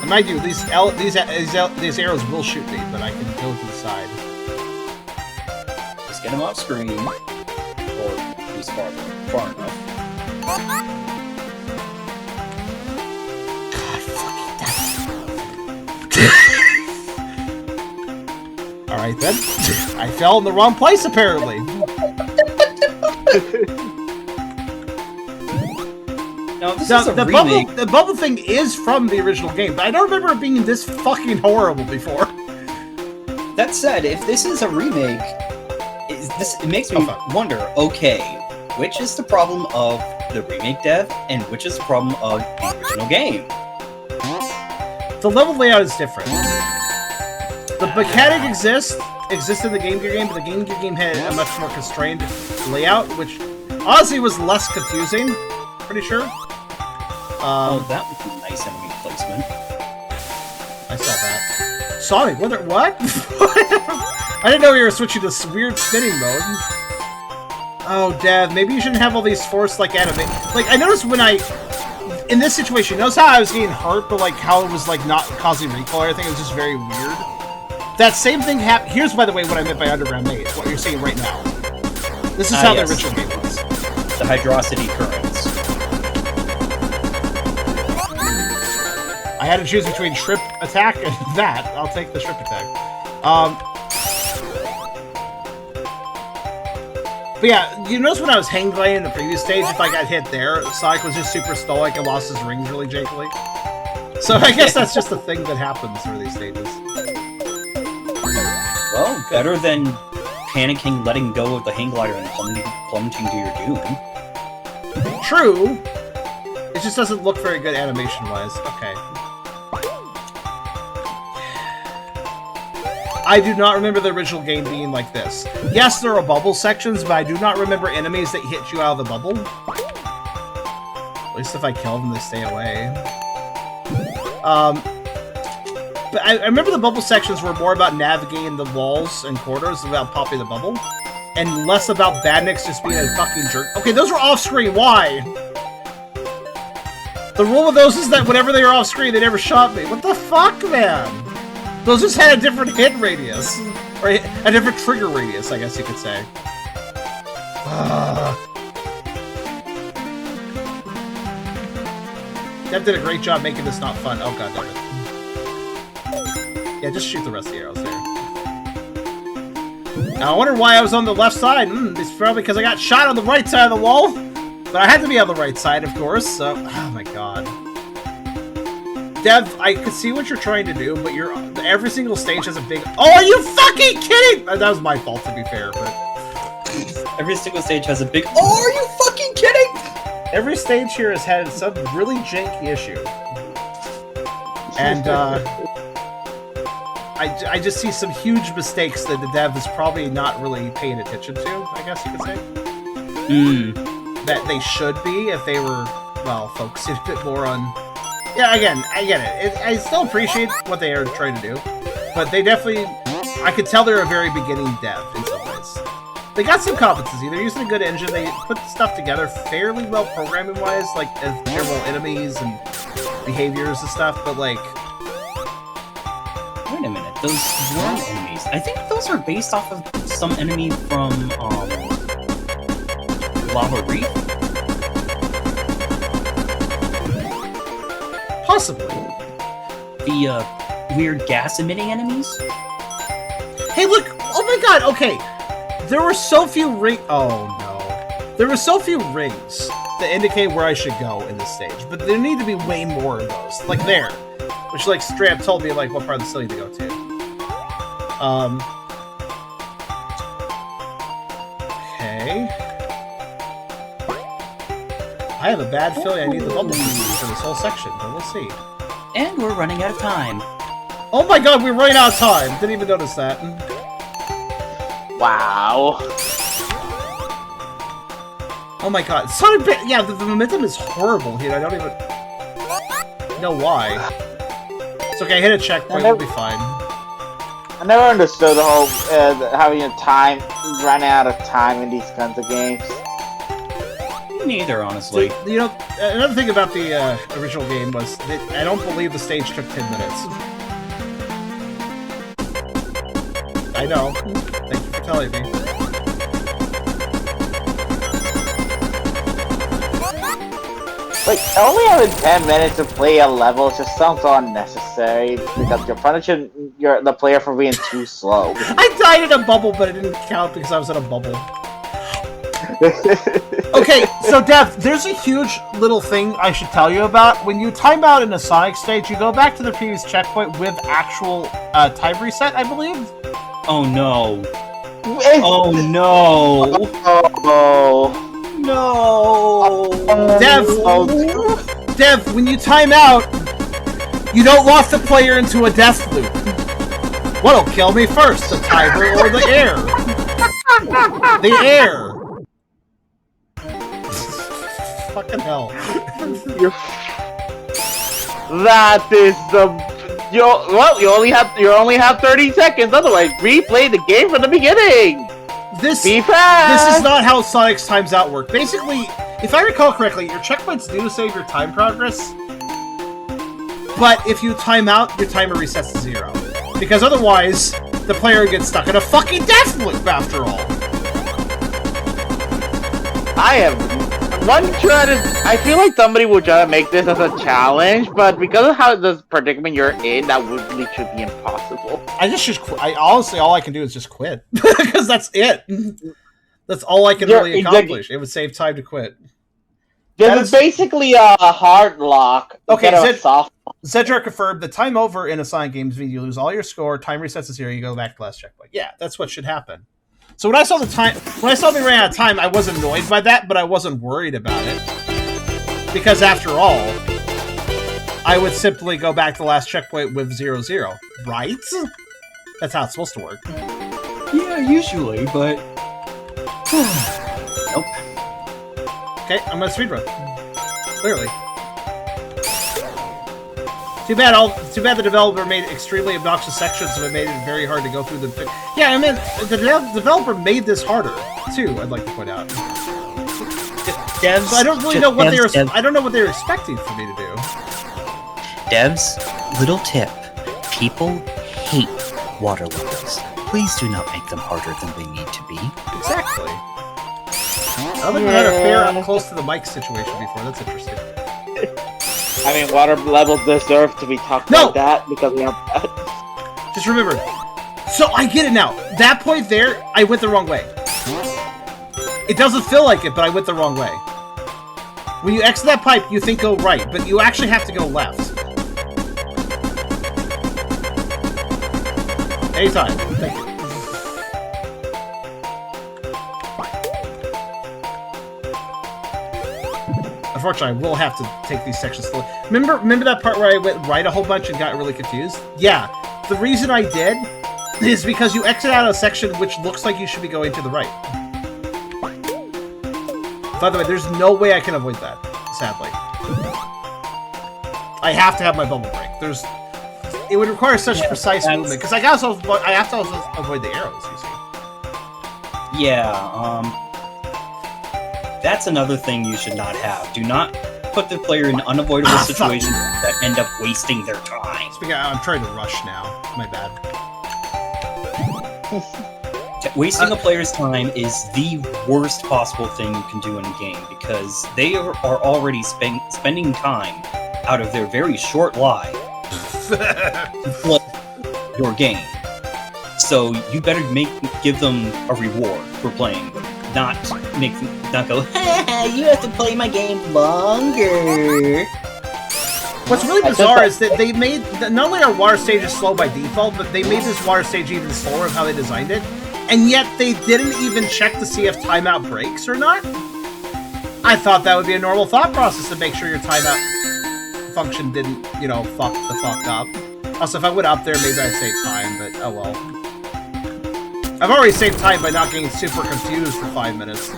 And mind you, these arrows will shoot me, but I can go to the side. Just get him off screen. Or at least far enough. God, fucking damn. Alright then. I fell in the wrong place, apparently. Now, this is a remake. The bubble thing is from the original game, but I don't remember it being this fucking horrible before. That said, if this is a remake, it makes me wonder, okay, which is the problem of the remake dev, and which is the problem of the original game? The level layout is different. The mechanic exists in the Game Gear game, but the Game Gear game had a much more constrained layout, which honestly was less confusing, pretty sure. Oh, that would be nice enemy placement. I saw that. Sonic, what? I didn't know you were switching to this weird spinning mode. Oh, Dev, maybe you shouldn't have all these forced, like, animate. Like, I noticed when in this situation, notice how I was getting hurt, but, like, how it was, like, not causing recoil or anything. It was just very weird. That same thing happened. Here's, by the way, what I meant by Underground Maze, what you're seeing right now. This is how the original game was. The hydrosity currents. I had to choose between Shrimp Attack and that. I'll take the Shrimp Attack. But yeah, you notice when I was hang gliding in the previous stage, if I got hit there, Sonic was just super stoic and lost his rings really jakily. So I guess that's just the thing that happens through these stages. Well, better than panicking, letting go of the hang glider, and plummeting to your doom. True. It just doesn't look very good animation-wise. Okay. I do not remember the original game being like this. Yes, there are bubble sections, but I do not remember enemies that hit you out of the bubble. At least if I kill them, they stay away. But I remember the bubble sections were more about navigating the walls and corridors than about popping the bubble. And less about Badniks just being a fucking jerk. Okay, those were off-screen. Why? The rule of those is that whenever they were off-screen, they never shot me. What the fuck, man? Those just had a different hit radius. Or a different trigger radius, I guess you could say. Dev did a great job making this not fun. Oh, god damn it. Yeah, just shoot the rest of the arrows there. Now, I wonder why I was on the left side. It's probably because I got shot on the right side of the wall. But I had to be on the right side, of course, so... Oh my god. Dev, I could see what you're trying to do, but every single stage has a big... Oh, are you fucking kidding?! That was my fault, to be fair, but... Every single stage has a big... Oh, are you fucking kidding?! Every stage here has had some really janky issue. And, I just see some huge mistakes that the dev is probably not really paying attention to, I guess you could say. That they should be if they were, well, focusing a bit more on... Yeah, again, I get it. I still appreciate what they are trying to do, but they definitely... I could tell they're a very beginning dev in some ways. They got some competency. They're using a good engine. They put stuff together fairly well programming-wise, like general enemies and behaviors and stuff, but like... Wait a minute, those worm enemies. I think those are based off of some enemy from, Lava Reef? Possibly. The, weird gas-emitting enemies? Hey, look! Oh my god, okay! There were so few Oh, no. There were so few rings that indicate where I should go in this stage, but there need to be way more of those. Like there. Which, like, straight up told me, like, what part of the city to go to. Okay. I have a bad feeling I need the bubble for this whole section, but we'll see. And we're running out of time. Oh my god, we're running out of time! Didn't even notice that. Wow. Oh my god. Sonic yeah, the momentum is horrible here. I don't even know why. It's okay, hit a checkpoint, we'll be fine. I never understood the whole having a time, running out of time in these kinds of games. Neither, honestly. So, you know, another thing about the original game was that I don't believe the stage took 10 minutes. I know. Thank you for telling me. Like, only having 10 minutes to play a level just sounds so unnecessary because you're punishing the player for being too slow. I died in a bubble, but it didn't count because I was in a bubble. Okay, so Dev, there's a huge little thing I should tell you about. When you time out in a Sonic stage, you go back to the previous checkpoint with actual time reset, I believe? Oh no. Oh no. Oh. No. Dev, when you time out, you don't lock the player into a death loop. What'll kill me first, the timer or the air? The air. Fucking hell. That is the you only have 30 seconds. Otherwise, replay the game from the beginning. This Be fast. This is not how Sonic's times out work. Basically, if I recall correctly, your checkpoints do save your time progress, but if you time out, your timer resets to 0. Because otherwise, the player gets stuck in a fucking death loop after all. I feel like somebody would try to make this as a challenge, but because of how the predicament you're in, that would literally be impossible. I just honestly, all I can do is just quit. Because that's it. That's all I can really accomplish. It would save time to quit. This is basically a hard lock. Okay, soft. Zedjar confirmed the time over in a Sonic Games means you lose all your score, time resets to 0, you go back to the last checkpoint. Yeah, that's what should happen. So when I saw me run out of time, I was annoyed by that, but I wasn't worried about it. Because after all, I would simply go back to the last checkpoint with 0-0, right? That's how it's supposed to work. Yeah, usually, but nope. Okay, I'm gonna speedrun. Clearly. Too bad the developer made extremely obnoxious sections and it made it very hard to go through them. Yeah, I mean, the developer made this harder too. I'd like to point out. Devs, so I don't really know what they were. Devs. I don't know what they were expecting for me to do. Devs, little tip: people hate water levels. Please do not make them harder than they need to be. Exactly. I don't think we had a fair up close to the mic situation before. That's interesting. I mean, water levels deserve to be talked like that because we are bad. Just remember. So I get it now. That point there, I went the wrong way. It doesn't feel like it, but I went the wrong way. When you exit that pipe, you think go right, but you actually have to go left. Anytime. Thank you. Unfortunately, I will have to take these sections slowly. Remember that part where I went right a whole bunch and got really confused? Yeah. The reason I did is because you exit out a section which looks like you should be going to the right. By the way, there's no way I can avoid that, sadly. I have to have my bubble break. It would require such precise movement, because I have to also avoid the arrows, you see. Yeah, that's another thing you should not have. Do not put the player in unavoidable situations that end up wasting their time. I'm trying to rush now. My bad. Wasting a player's time is the worst possible thing you can do in a game, because they are already spending time out of their very short life to play your game. So you better give them a reward for playing, not go, you have to play my game longer. What's really bizarre is that they made not only are water stages slow by default, but they made this water stage even slower of how they designed it, and yet they didn't even check to see if timeout breaks or not. I thought that would be a normal thought process to make sure your timeout function didn't, fuck the fuck up. Also, if I went up there, maybe I'd save time, but oh well. I've already saved time by not getting super confused for 5 minutes.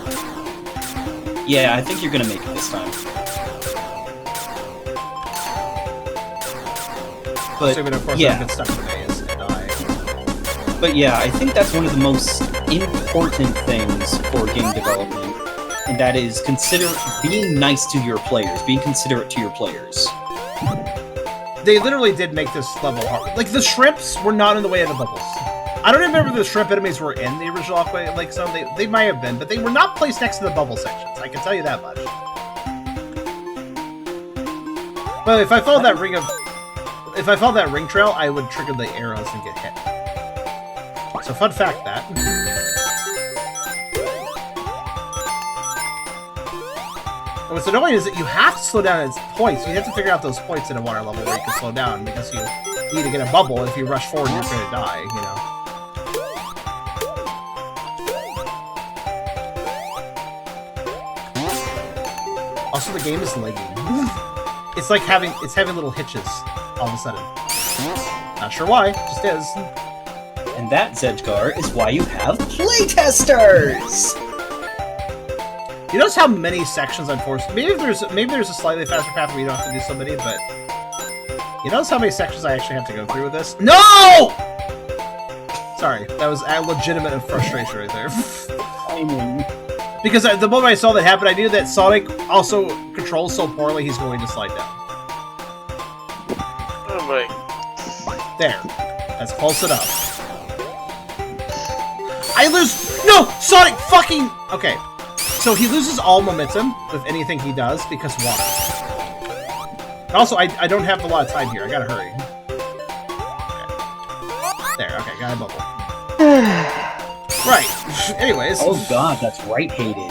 Yeah, I think you're gonna make it this time. But Assuming, of course, I yeah, get stuck in the maze and die. but yeah, I think that's one of the most important things for game development, and that is being nice to your players, being considerate to your players. They literally did make this level hard. Like, the shrimps were not in the way of the bubbles. I don't remember if the shrimp enemies were in the original Aqua Lake Zone. They might have been, but they were not placed next to the bubble sections. I can tell you that much. But if I followed that ring trail, I would trigger the arrows and get hit. So fun fact that. And what's annoying is that you have to slow down at its points. You have to figure out those points in a water level where you can slow down, because you need to get a bubble. If you rush forward, you're going to die, you know. Also, the game is lagging. It's like having little hitches all of a sudden. Not sure why, just is. And that, Zedgar, is why you have playtesters! You notice how many sections I'm forced. Maybe there's a slightly faster path where you don't have to do so many, but you notice how many sections I actually have to go through with this? No! Sorry, that was a legitimate frustration right there. I mean, because the moment I saw that happen, I knew that Sonic also controls so poorly he's going to slide down. Oh my. There. That's close enough. I lose... No! Sonic fucking... Okay. So he loses all momentum with anything he does because water. Also, I don't have a lot of time here. I gotta hurry. Okay. There, okay, got a bubble. Right. Anyways. oh god, that's right-hated.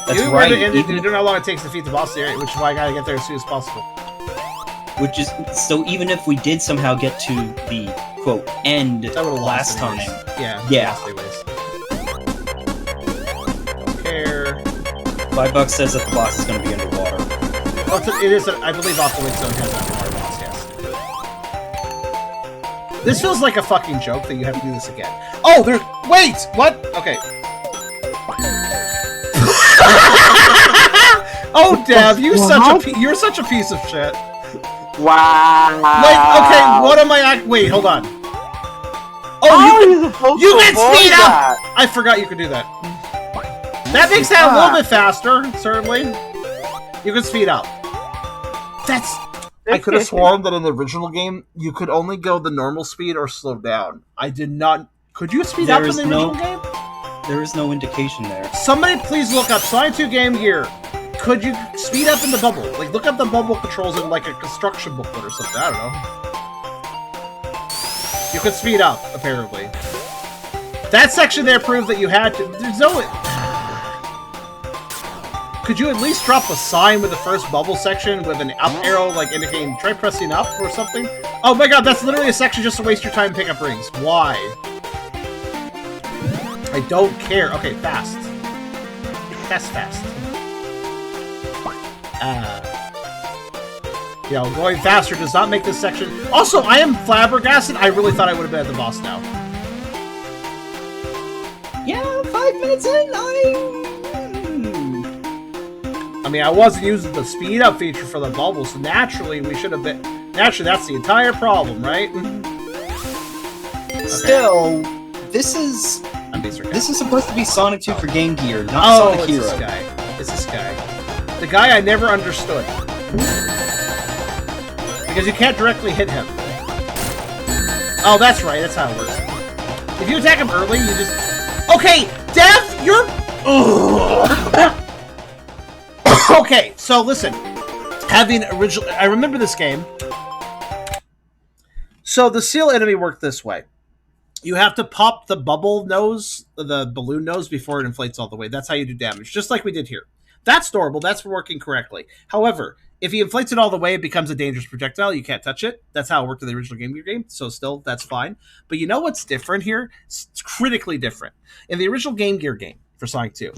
That's You right. you don't know how long it takes to defeat the boss area, which is why I gotta get there as soon as possible. Which is so even if we did somehow get to the quote end That would've last lost time, anyways. Yeah. Yeah. Lost anyways. Don't care. $5 says that the boss is going to be underwater. Oh, it is. I believe Aqua Lake Zone has that water boss. Yes. This feels like a fucking joke that you have to do this again. Oh, there. Wait. What? Okay. Oh, Dev, you're such a piece of shit. Wow. Wait. Okay. What am I? Wait. Hold on. How Oh, are you supposed you to can avoid speed up! that? I forgot you could do that. That makes that a little bit faster, certainly. You can speed up. That's... I could have sworn that in the original game, you could only go the normal speed or slow down. I did not... Could you speed up in the original game? There is no indication there. Somebody please look up Sonic 2 Game Gear. Could you speed up in the bubble? Like, look up the bubble controls in, like, a construction booklet or something. I don't know. You could speed up, apparently. That section there proved that you had to... There's no... Could you at least drop a sign with the first bubble section with an up arrow, like, indicating try pressing up or something? Oh my god, that's literally a section just to waste your time and pick up rings. Why? I don't care. Okay, fast. Fast. You know, going faster does not make this section... Also, I am flabbergasted. I really thought I would have been at the boss now. Yeah, 5 minutes in, I mean, I wasn't using the speed up feature for the bubble, so naturally we should have been... Naturally, that's the entire problem, right? Still, this is I'm being sarcastic. this is supposed to be Sonic 2 for Game Gear, not Sonic Hero. It's this guy. It's this guy. The guy I never understood. Because you can't directly hit him. Oh, that's right. That's how it works. If you attack him early, you just... Okay, Dev, you're... Okay, so listen. Having original... I remember this game. So the seal enemy worked this way. You have to pop the bubble nose, the balloon nose, before it inflates all the way. That's how you do damage, just like we did here. That's normal. That's working correctly. However, if he inflates it all the way, it becomes a dangerous projectile. You can't touch it. That's how it worked in the original Game Gear game, so still, that's fine. But you know what's different here? It's critically different. In the original Game Gear game for Sonic 2,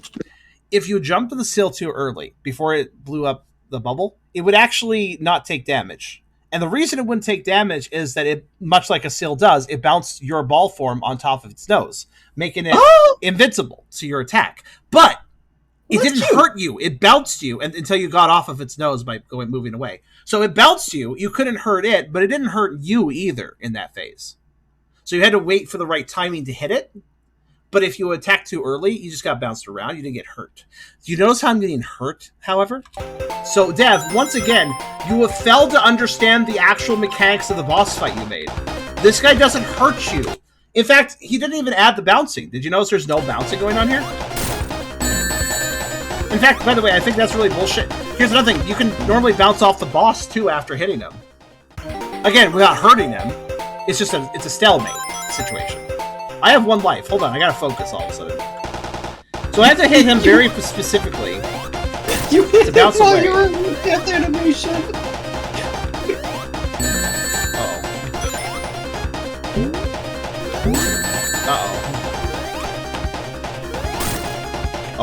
if you jumped to the seal too early, before it blew up the bubble, it would actually not take damage. And the reason it wouldn't take damage is that it, much like a seal does, it bounced your ball form on top of its nose, making it invincible to your attack. But it didn't hurt you. It bounced you until you got off of its nose by moving away. So it bounced you. You couldn't hurt it, but it didn't hurt you either in that phase. So you had to wait for the right timing to hit it. But if you attacked too early, you just got bounced around. You didn't get hurt. Do you notice how I'm getting hurt, however? So, Dev, once again, you have failed to understand the actual mechanics of the boss fight you made. This guy doesn't hurt you. In fact, he didn't even add the bouncing. Did you notice there's no bouncing going on here? In fact, by the way, I think that's really bullshit. Here's another thing. You can normally bounce off the boss, too, after hitting him. Again, without hurting him. It's just it's a stalemate situation. I have 1 life. Hold on, I gotta focus all of a sudden. So I have to hit him very specifically. You hit bounce him while away. you were in death animation. Uh-oh.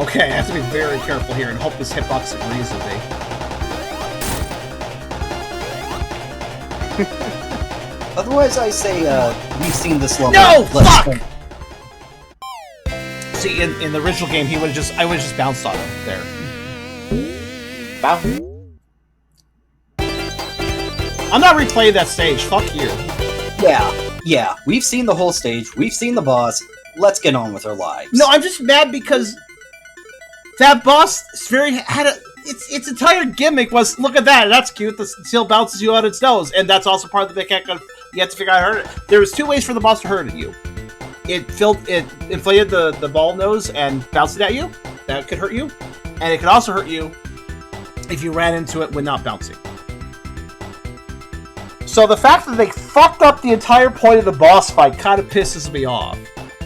Okay, I have to be very careful here and hope this hitbox agrees with me. Otherwise, I say we've seen this level. No! Fuck! See, in the original game, I would have just bounced on him there. Bounce. I'm not replaying that stage. Fuck you. Yeah. We've seen the whole stage. We've seen the boss. Let's get on with our lives. No, I'm just mad because that boss its entire gimmick was, look at that, that's cute, the seal bounces you on its nose, and that's also part of the mechanic of, you have to figure out how to hurt it. There was 2 ways for the boss to hurt you. It inflated the ball nose and bounced it at you. That could hurt you. And it could also hurt you if you ran into it when not bouncing. So the fact that they fucked up the entire point of the boss fight kind of pisses me off.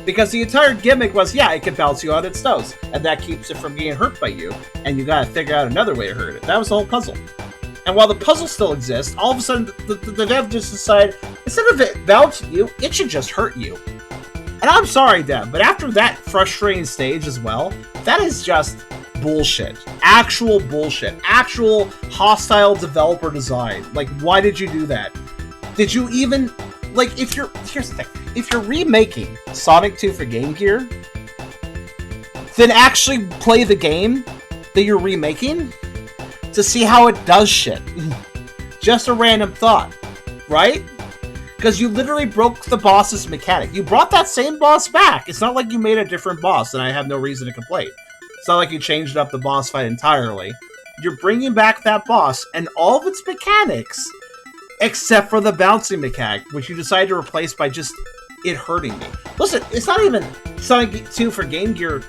Because the entire gimmick was, yeah, it can bounce you on its nose, and that keeps it from getting hurt by you, and you gotta figure out another way to hurt it. That was the whole puzzle. And while the puzzle still exists, all of a sudden, the dev just decided, instead of it bouncing you, it should just hurt you. And I'm sorry, Dev, but after that frustrating stage as well, that is just bullshit. Actual bullshit. Actual hostile developer design. Like, why did you do that? Did you even... Like, here's the thing. If you're remaking Sonic 2 for Game Gear, then actually play the game that you're remaking to see how it does shit. Just a random thought, right? Because you literally broke the boss's mechanic. You brought that same boss back. It's not like you made a different boss, and I have no reason to complain. It's not like you changed up the boss fight entirely. You're bringing back that boss and all of its mechanics, except for the bouncing mechanic, which you decided to replace by just it hurting me. Listen, it's not even Sonic 2 for Game Gear.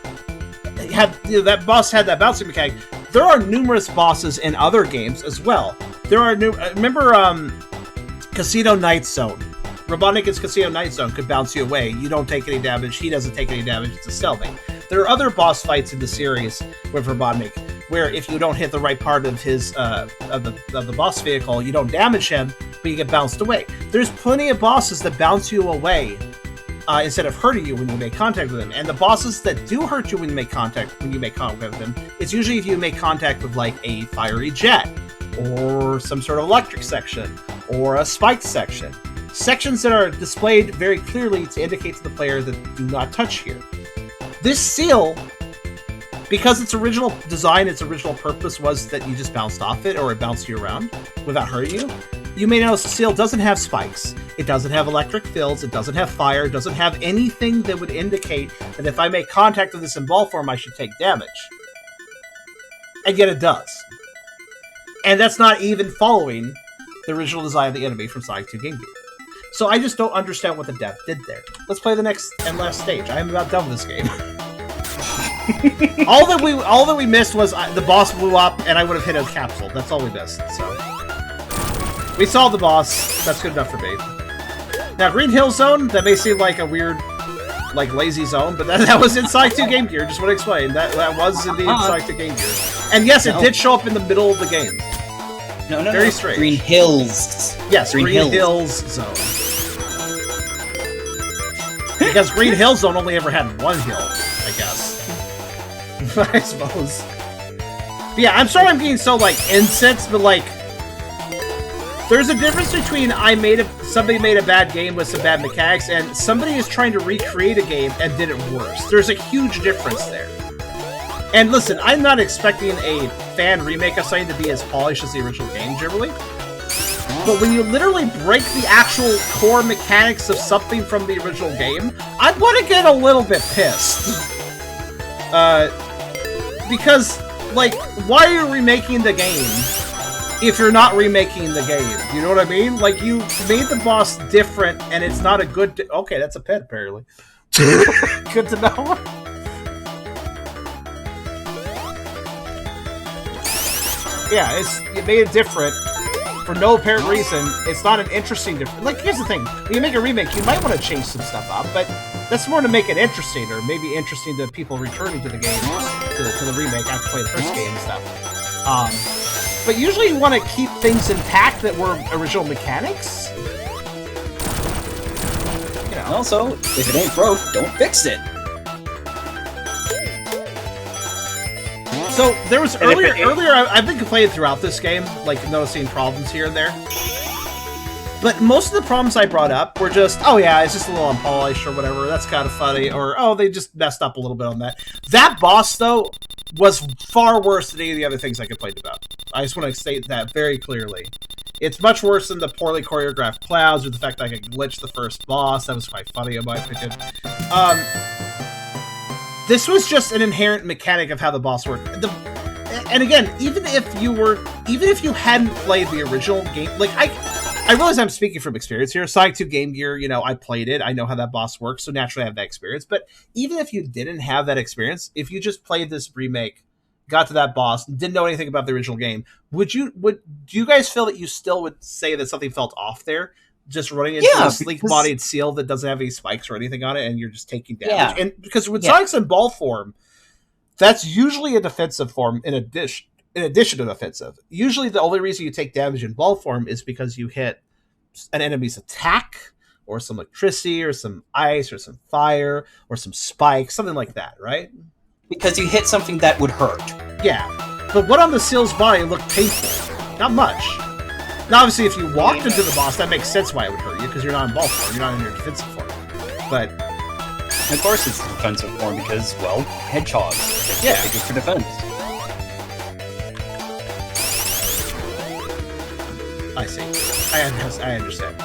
That boss had that bouncing mechanic. There are numerous bosses in other games as well. There are remember Casino Night Zone. Robotnik's Casino Night Zone could bounce you away. You don't take any damage. He doesn't take any damage. It's a stalemate. There are other boss fights in the series with Robotnik where if you don't hit the right part of his of the boss vehicle, you don't damage him, but you get bounced away. There's plenty of bosses that bounce you away instead of hurting you when you make contact with them. And the bosses that do hurt you when you make contact with them, it's usually if you make contact with like a fiery jet or some sort of electric section or a spiked section. Sections that are displayed very clearly to indicate to the player that do not touch here. This seal, because its original design, its original purpose was that you just bounced off it or it bounced you around without hurting you. You may notice the seal doesn't have spikes. It doesn't have electric fields. It doesn't have fire. It doesn't have anything that would indicate that if I make contact with this in ball form, I should take damage. And yet it does. And that's not even following the original design of the enemy from Sonic 2 Game Gear. So I just don't understand what the dev did there. Let's play the next and last stage. I am about done with this game. all that we missed was the boss blew up and I would have hit a capsule. That's all we missed. So we solved the boss. That's good enough for me. Now Green Hill Zone, that may seem like a weird, like lazy zone, but that was in Sonic 2 Game Gear. Just want to explain that was indeed Sonic 2 Game Gear. And yes, it did show up in the middle of the game. No. Very strange. Green Hills. Yes, Green Hills Zone. Because Green Hill Zone only ever had one hill, I guess. I suppose. But yeah, I'm sorry I'm being so, like, incensed, but, like, There's a difference between somebody made a bad game with some bad mechanics, and somebody is trying to recreate a game and did it worse. There's a huge difference there. And listen, I'm not expecting a fan remake of something to be as polished as the original game, generally. But when you literally break the actual core mechanics of something from the original game, I'm going to get a little bit pissed. Because, like, why are you remaking the game if you're not remaking the game? You know what I mean? Like, you made the boss different, and it's not a good... Okay, that's a pet, apparently. Good to know. Yeah, you made it different for no apparent reason. It's not an interesting difference. Like, here's the thing. When you make a remake, you might want to change some stuff up, but that's more to make it interesting, or maybe interesting to people returning to the game, to the remake after playing the first game and stuff. But usually you want to keep things intact that were original mechanics. You know. Also, if it ain't broke, don't fix it. So there was earlier. I've been complaining throughout this game, like noticing problems here and there. But most of the problems I brought up were just, oh yeah, it's just a little unpolished or whatever. That's kind of funny, or oh, they just messed up a little bit on that. That boss though was far worse than any of the other things I complained about. I just want to state that very clearly. It's much worse than the poorly choreographed clouds or the fact that I could glitch the first boss. That was quite funny in my opinion. This was just an inherent mechanic of how the boss worked. And again, even if you hadn't played the original game, like I realize I'm speaking from experience here. Sonic 2 Game Gear, you know, I played it. I know how that boss works, so naturally I have that experience. But even if you didn't have that experience, if you just played this remake, got to that boss, didn't know anything about the original game, do you guys feel that you still would say that something felt off there? Just running into a sleek-bodied seal that doesn't have any spikes or anything on it, and you're just taking damage. Yeah. And because with Sonic's in ball form, that's usually a defensive form in addition to offensive. Usually the only reason you take damage in ball form is because you hit an enemy's attack, or some electricity, or some ice, or some fire, or some spikes, something like that, right? Because you hit something that would hurt. Yeah. But what on the seal's body looked painful? Not much. Now, obviously, if you walked into the boss, that makes sense why it would hurt you, because you're not in ball form, you're not in your defensive form. But... And of course it's defensive form, because, well, hedgehogs. Yeah. They're good for defense. I see. I understand.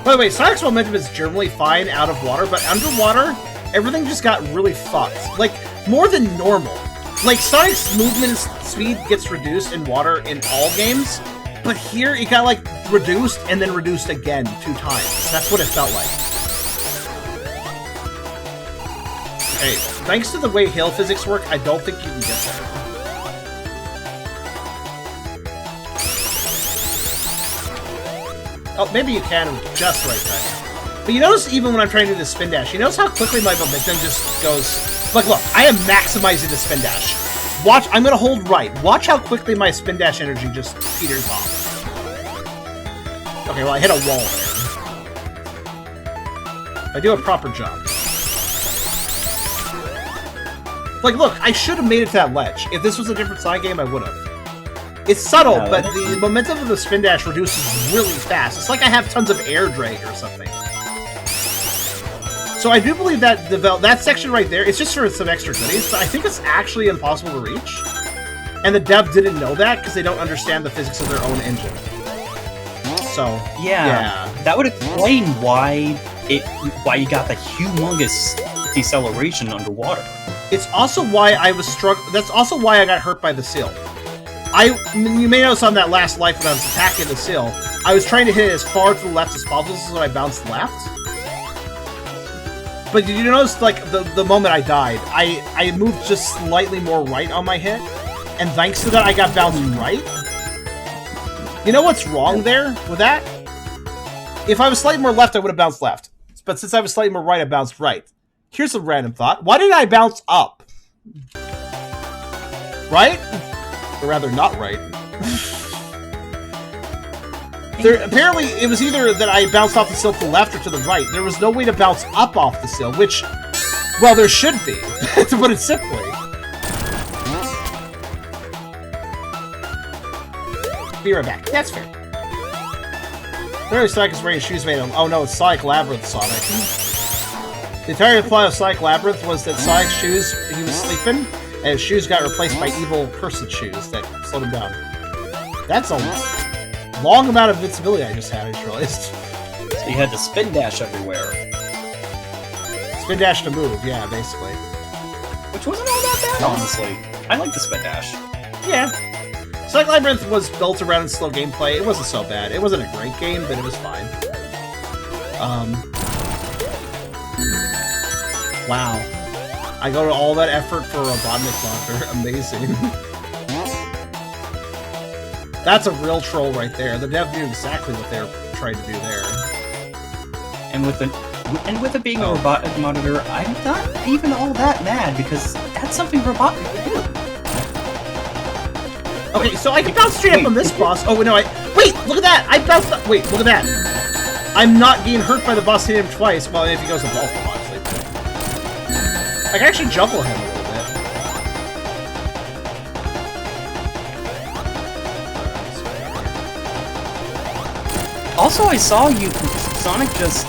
By the way, Sonic's momentum is generally fine out of water, but underwater, everything just got really fucked. Like, more than normal. Like, Sonic's movement speed gets reduced in water in all games, but here it got, like, reduced and then reduced again 2 times. That's what it felt like. Hey, thanks to the way hail physics work, I don't think you can get there. Oh, maybe you can just right time. But you notice even when I'm trying to do the spin dash, you notice how quickly my momentum just goes... Like, look, I am maximizing the spin dash. Watch, I'm gonna hold right. Watch how quickly my spin dash energy just peters off. Okay, well, I hit a wall there. If I do a proper jump. Like, look, I should have made it to that ledge. If this was a different Sonic game, I would have. It's subtle, but the momentum of the spin dash reduces really fast. It's like I have tons of air drag or something. So I do believe that that section right there, it's just for some extra goodies, but I think it's actually impossible to reach. And the dev didn't know that because they don't understand the physics of their own engine. So, yeah. That would explain why you got the humongous deceleration underwater. It's also why I was struggling. That's also why I got hurt by the seal. You may notice on that last life when I was attacking the seal, I was trying to hit it as far to the left as possible so I bounced left. But did you notice, like, the moment I died, I moved just slightly more right on my hit, and thanks to that, I got bounced right? You know what's wrong there with that? If I was slightly more left, I would have bounced left. But since I was slightly more right, I bounced right. Here's a random thought. Why didn't I bounce up? Right? Or rather, not right. Apparently, it was either that I bounced off the sill to the left or to the right. There was no way to bounce up off the sill, which, well, there should be, to put it simply. Be right back. That's fair. Very Sonic is wearing shoes made of... Oh no, it's Sonic Labyrinth Sonic. The entire plot of Sonic Labyrinth was that Sonic's shoes, he was sleeping, and his shoes got replaced by evil cursed shoes that slowed him down. That's a long amount of invincibility I just had, I just realized. So you had to spin dash everywhere. Spin dash to move, yeah, basically. Which wasn't all that bad, honestly. I like the spin dash. Yeah. Sonic Labyrinth was built around slow gameplay. It wasn't so bad. It wasn't a great game, but it was fine. Wow. I go to all that effort for a Robotnik launcher. Amazing. That's a real troll right there. The dev knew exactly what they were trying to do there. And with it being a Robotnik monitor, I'm not even all that mad because that's something Robotnik would do. Okay, so I can bounce straight up on this boss. Oh, no, wait, look at that! I bounced up. Wait, look at that. I'm not getting hurt by the boss hitting him twice. Well, if he goes above him, obviously. I can actually juggle him a little bit. Also, I saw Sonic just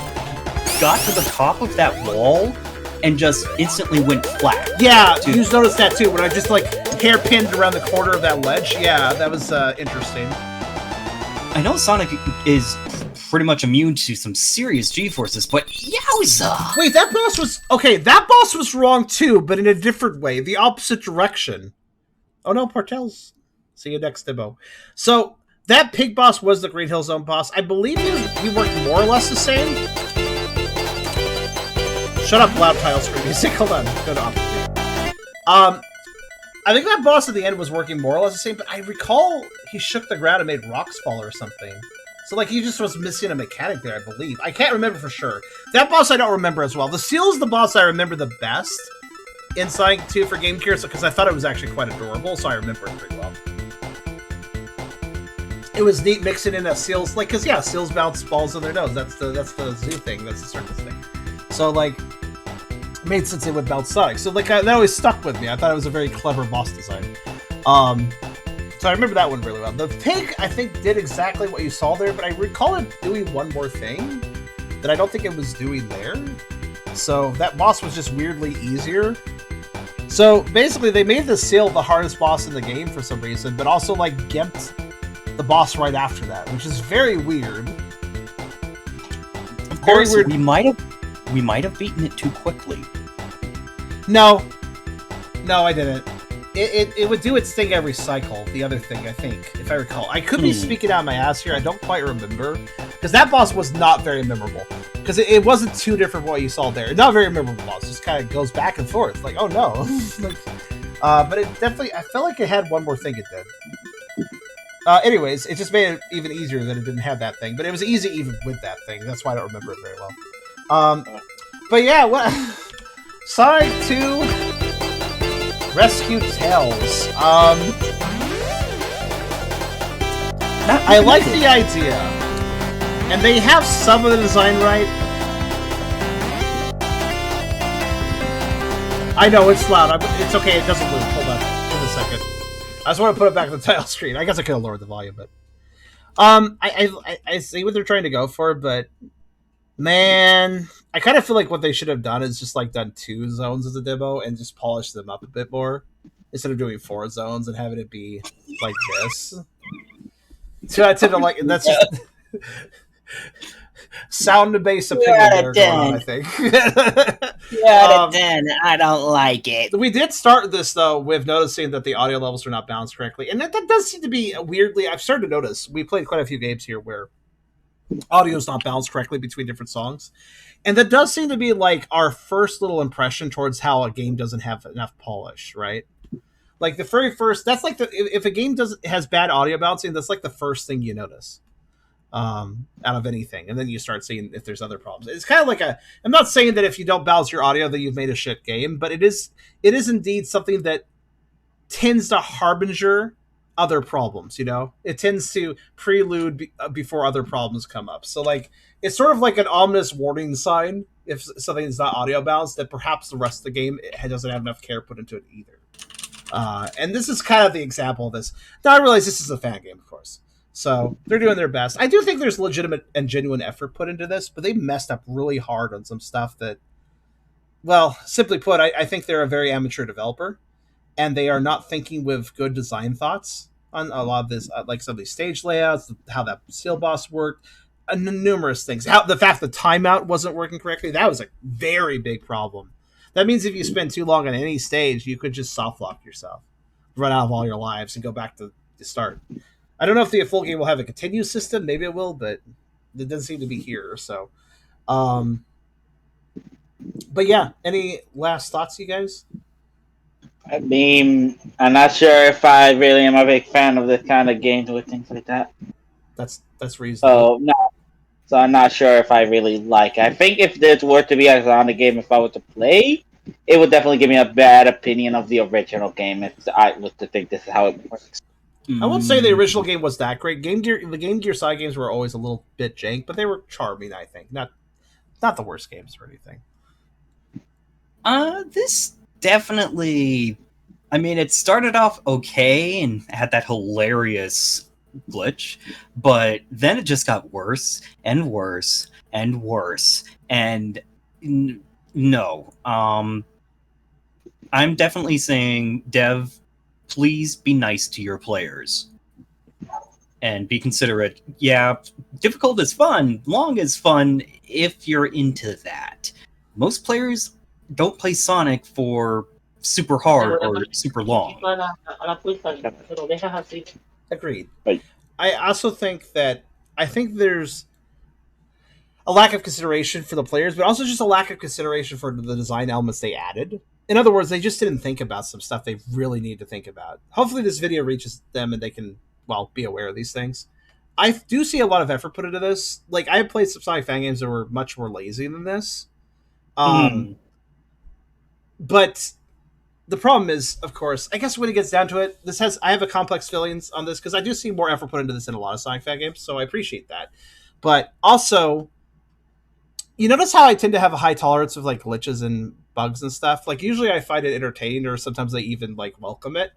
got to the top of that wall and just instantly went flat. Yeah, you noticed that too, when I just, like, hairpinned around the corner of that ledge. Yeah, that was interesting. I know Sonic is pretty much immune to some serious G-forces, but yowza! Wait, that boss was... Okay, that boss was wrong too, but in a different way. The opposite direction. Oh no, Portels. See you next demo. So, that pig boss was the Green Hill Zone boss. I believe he worked more or less the same. Shut up, loud tile screen music. Hold on, go to opposite. I think that boss at the end was working more or less the same, but I recall he shook the ground and made rocks fall or something. So, like, he just was missing a mechanic there, I believe. I can't remember for sure. That boss I don't remember as well. The Seal is the boss I remember the best in Sonic 2 for Game Gear, because I thought it was actually quite adorable, so I remember it pretty well. It was neat mixing in a Seal's, like, because, yeah, Seals bounce balls in their nose. That's the zoo thing. That's the circus thing. So, like, it made sense they would bounce Sonic. So, like, that always stuck with me. I thought it was a very clever boss design. So I remember that one really well. The pig, I think, did exactly what you saw there, but I recall it doing one more thing that I don't think it was doing there. So that boss was just weirdly easier. So basically, they made the Seal the hardest boss in the game for some reason, but also, like, gimped the boss right after that, which is very weird. Of course, we might have beaten it too quickly. No, I didn't. It would do its thing every cycle, the other thing, I think, if I recall. I could be speaking out of my ass here, I don't quite remember. Because that boss was not very memorable. Because it wasn't too different from what you saw there. Not a very memorable boss, just kind of goes back and forth. Like, oh no. But it definitely, I felt like it had one more thing it did. Anyways, it just made it even easier that it didn't have that thing. But it was easy even with that thing, that's why I don't remember it very well. But yeah, what... Sonic 2... Rescue Tales. I like the idea. And they have some of the design right. I know, it's loud. It's okay, it doesn't move. Hold on. Give it a second. I just want to put it back on the title screen. I guess I could have lowered the volume, but... I see what they're trying to go for, but... Man, I kind of feel like what they should have done is just, like, done 2 zones as a demo and just polished them up a bit more instead of doing 4 zones and having it be like this. So I tend to like that's just sound and bass opinion there going on, I think. Yeah, 10. I don't like it. We did start this though with noticing that the audio levels are not balanced correctly, and that does seem to be weirdly. I've started to notice. We played quite a few games here where audio is not balanced correctly between different songs, and that does seem to be like our first little impression towards how a game doesn't have enough polish, right? Like the very first, that's like if a game has bad audio balancing, that's like the first thing you notice out of anything, and then you start seeing if there's other problems. It's kind of like I'm not saying that if you don't balance your audio that you've made a shit game, but it is indeed something that tends to harbinger other problems, you know? It tends to prelude before other problems come up. So, like, it's sort of like an ominous warning sign if something is not audio balanced, that perhaps the rest of the game doesn't have enough care put into it either. And this is kind of the example of this. Now, I realize this is a fan game, of course. So they're doing their best. I do think there's legitimate and genuine effort put into this, but they messed up really hard on some stuff that, well, simply put, I think they're a very amateur developer, and they are not thinking with good design thoughts on a lot of this, like some of these stage layouts, how that seal boss worked, numerous things. How the fact the timeout wasn't working correctly, that was a very big problem. That means if you spend too long on any stage, you could just soft lock yourself, run out of all your lives, and go back to the start. I don't know if the full game will have a continue system. Maybe it will, but it doesn't seem to be here. So, but yeah, any last thoughts, you guys? I mean, I'm not sure if I really am a big fan of this kind of games with things like that. That's reasonable. So no, so I'm not sure if I really like it. I think if this were to be on the game, if I were to play, it would definitely give me a bad opinion of the original game if I was to think this is how it works. I won't say the original game was that great. The Game Gear side games were always a little bit jank, but they were charming. I think not the worst games or anything. This definitely. I mean, it started off okay and had that hilarious glitch, but then it just got worse and worse and worse. And no, I'm definitely saying, Dev, please be nice to your players and be considerate. Yeah, difficult is fun, long is fun if you're into that. Most players don't play Sonic for super hard or super long. Agreed. Right. I also think there's a lack of consideration for the players, but also just a lack of consideration for the design elements they added. In other words, they just didn't think about some stuff they really need to think about. Hopefully this video reaches them and they can, well, be aware of these things. I do see a lot of effort put into this. Like, I have played some Sonic fan games that were much more lazy than this. But the problem is, of course, I guess when it gets down to it, I have a complex feelings on this because I do see more effort put into this in a lot of Sonic fan games, so I appreciate that. But also, you notice how I tend to have a high tolerance of like glitches and bugs and stuff. Like usually I find it entertaining, or sometimes I even like welcome it.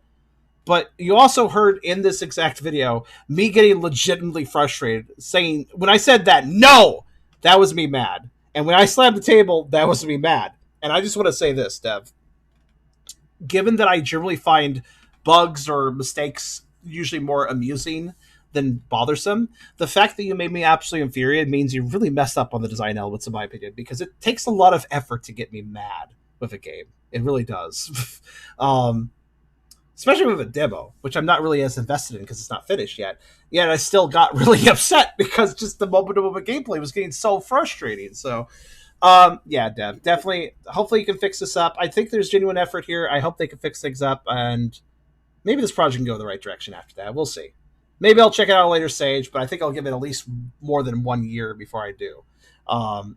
But you also heard in this exact video me getting legitimately frustrated, saying when I said that, no, that was me mad, and when I slammed the table, that was me mad. And I just want to say this, Dev. Given that I generally find bugs or mistakes usually more amusing than bothersome, the fact that you made me absolutely infuriated means you really messed up on the design elements, in my opinion, because it takes a lot of effort to get me mad with a game. It really does. Especially with a demo, which I'm not really as invested in because it's not finished yet. Yet I still got really upset because just the moment gameplay was getting so frustrating. So, yeah, Dev, definitely. Hopefully you can fix this up. I think there's genuine effort here. I hope they can fix things up, and maybe this project can go in the right direction after that. We'll see. Maybe I'll check it out at a later stage, but I think I'll give it at least more than 1 year before I do,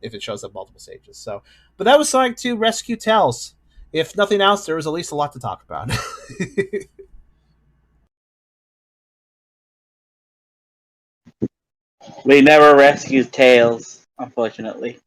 if it shows up multiple stages. So, but that was Sonic 2 Rescue Tales. If nothing else, there was at least a lot to talk about. We never rescued Tails, unfortunately.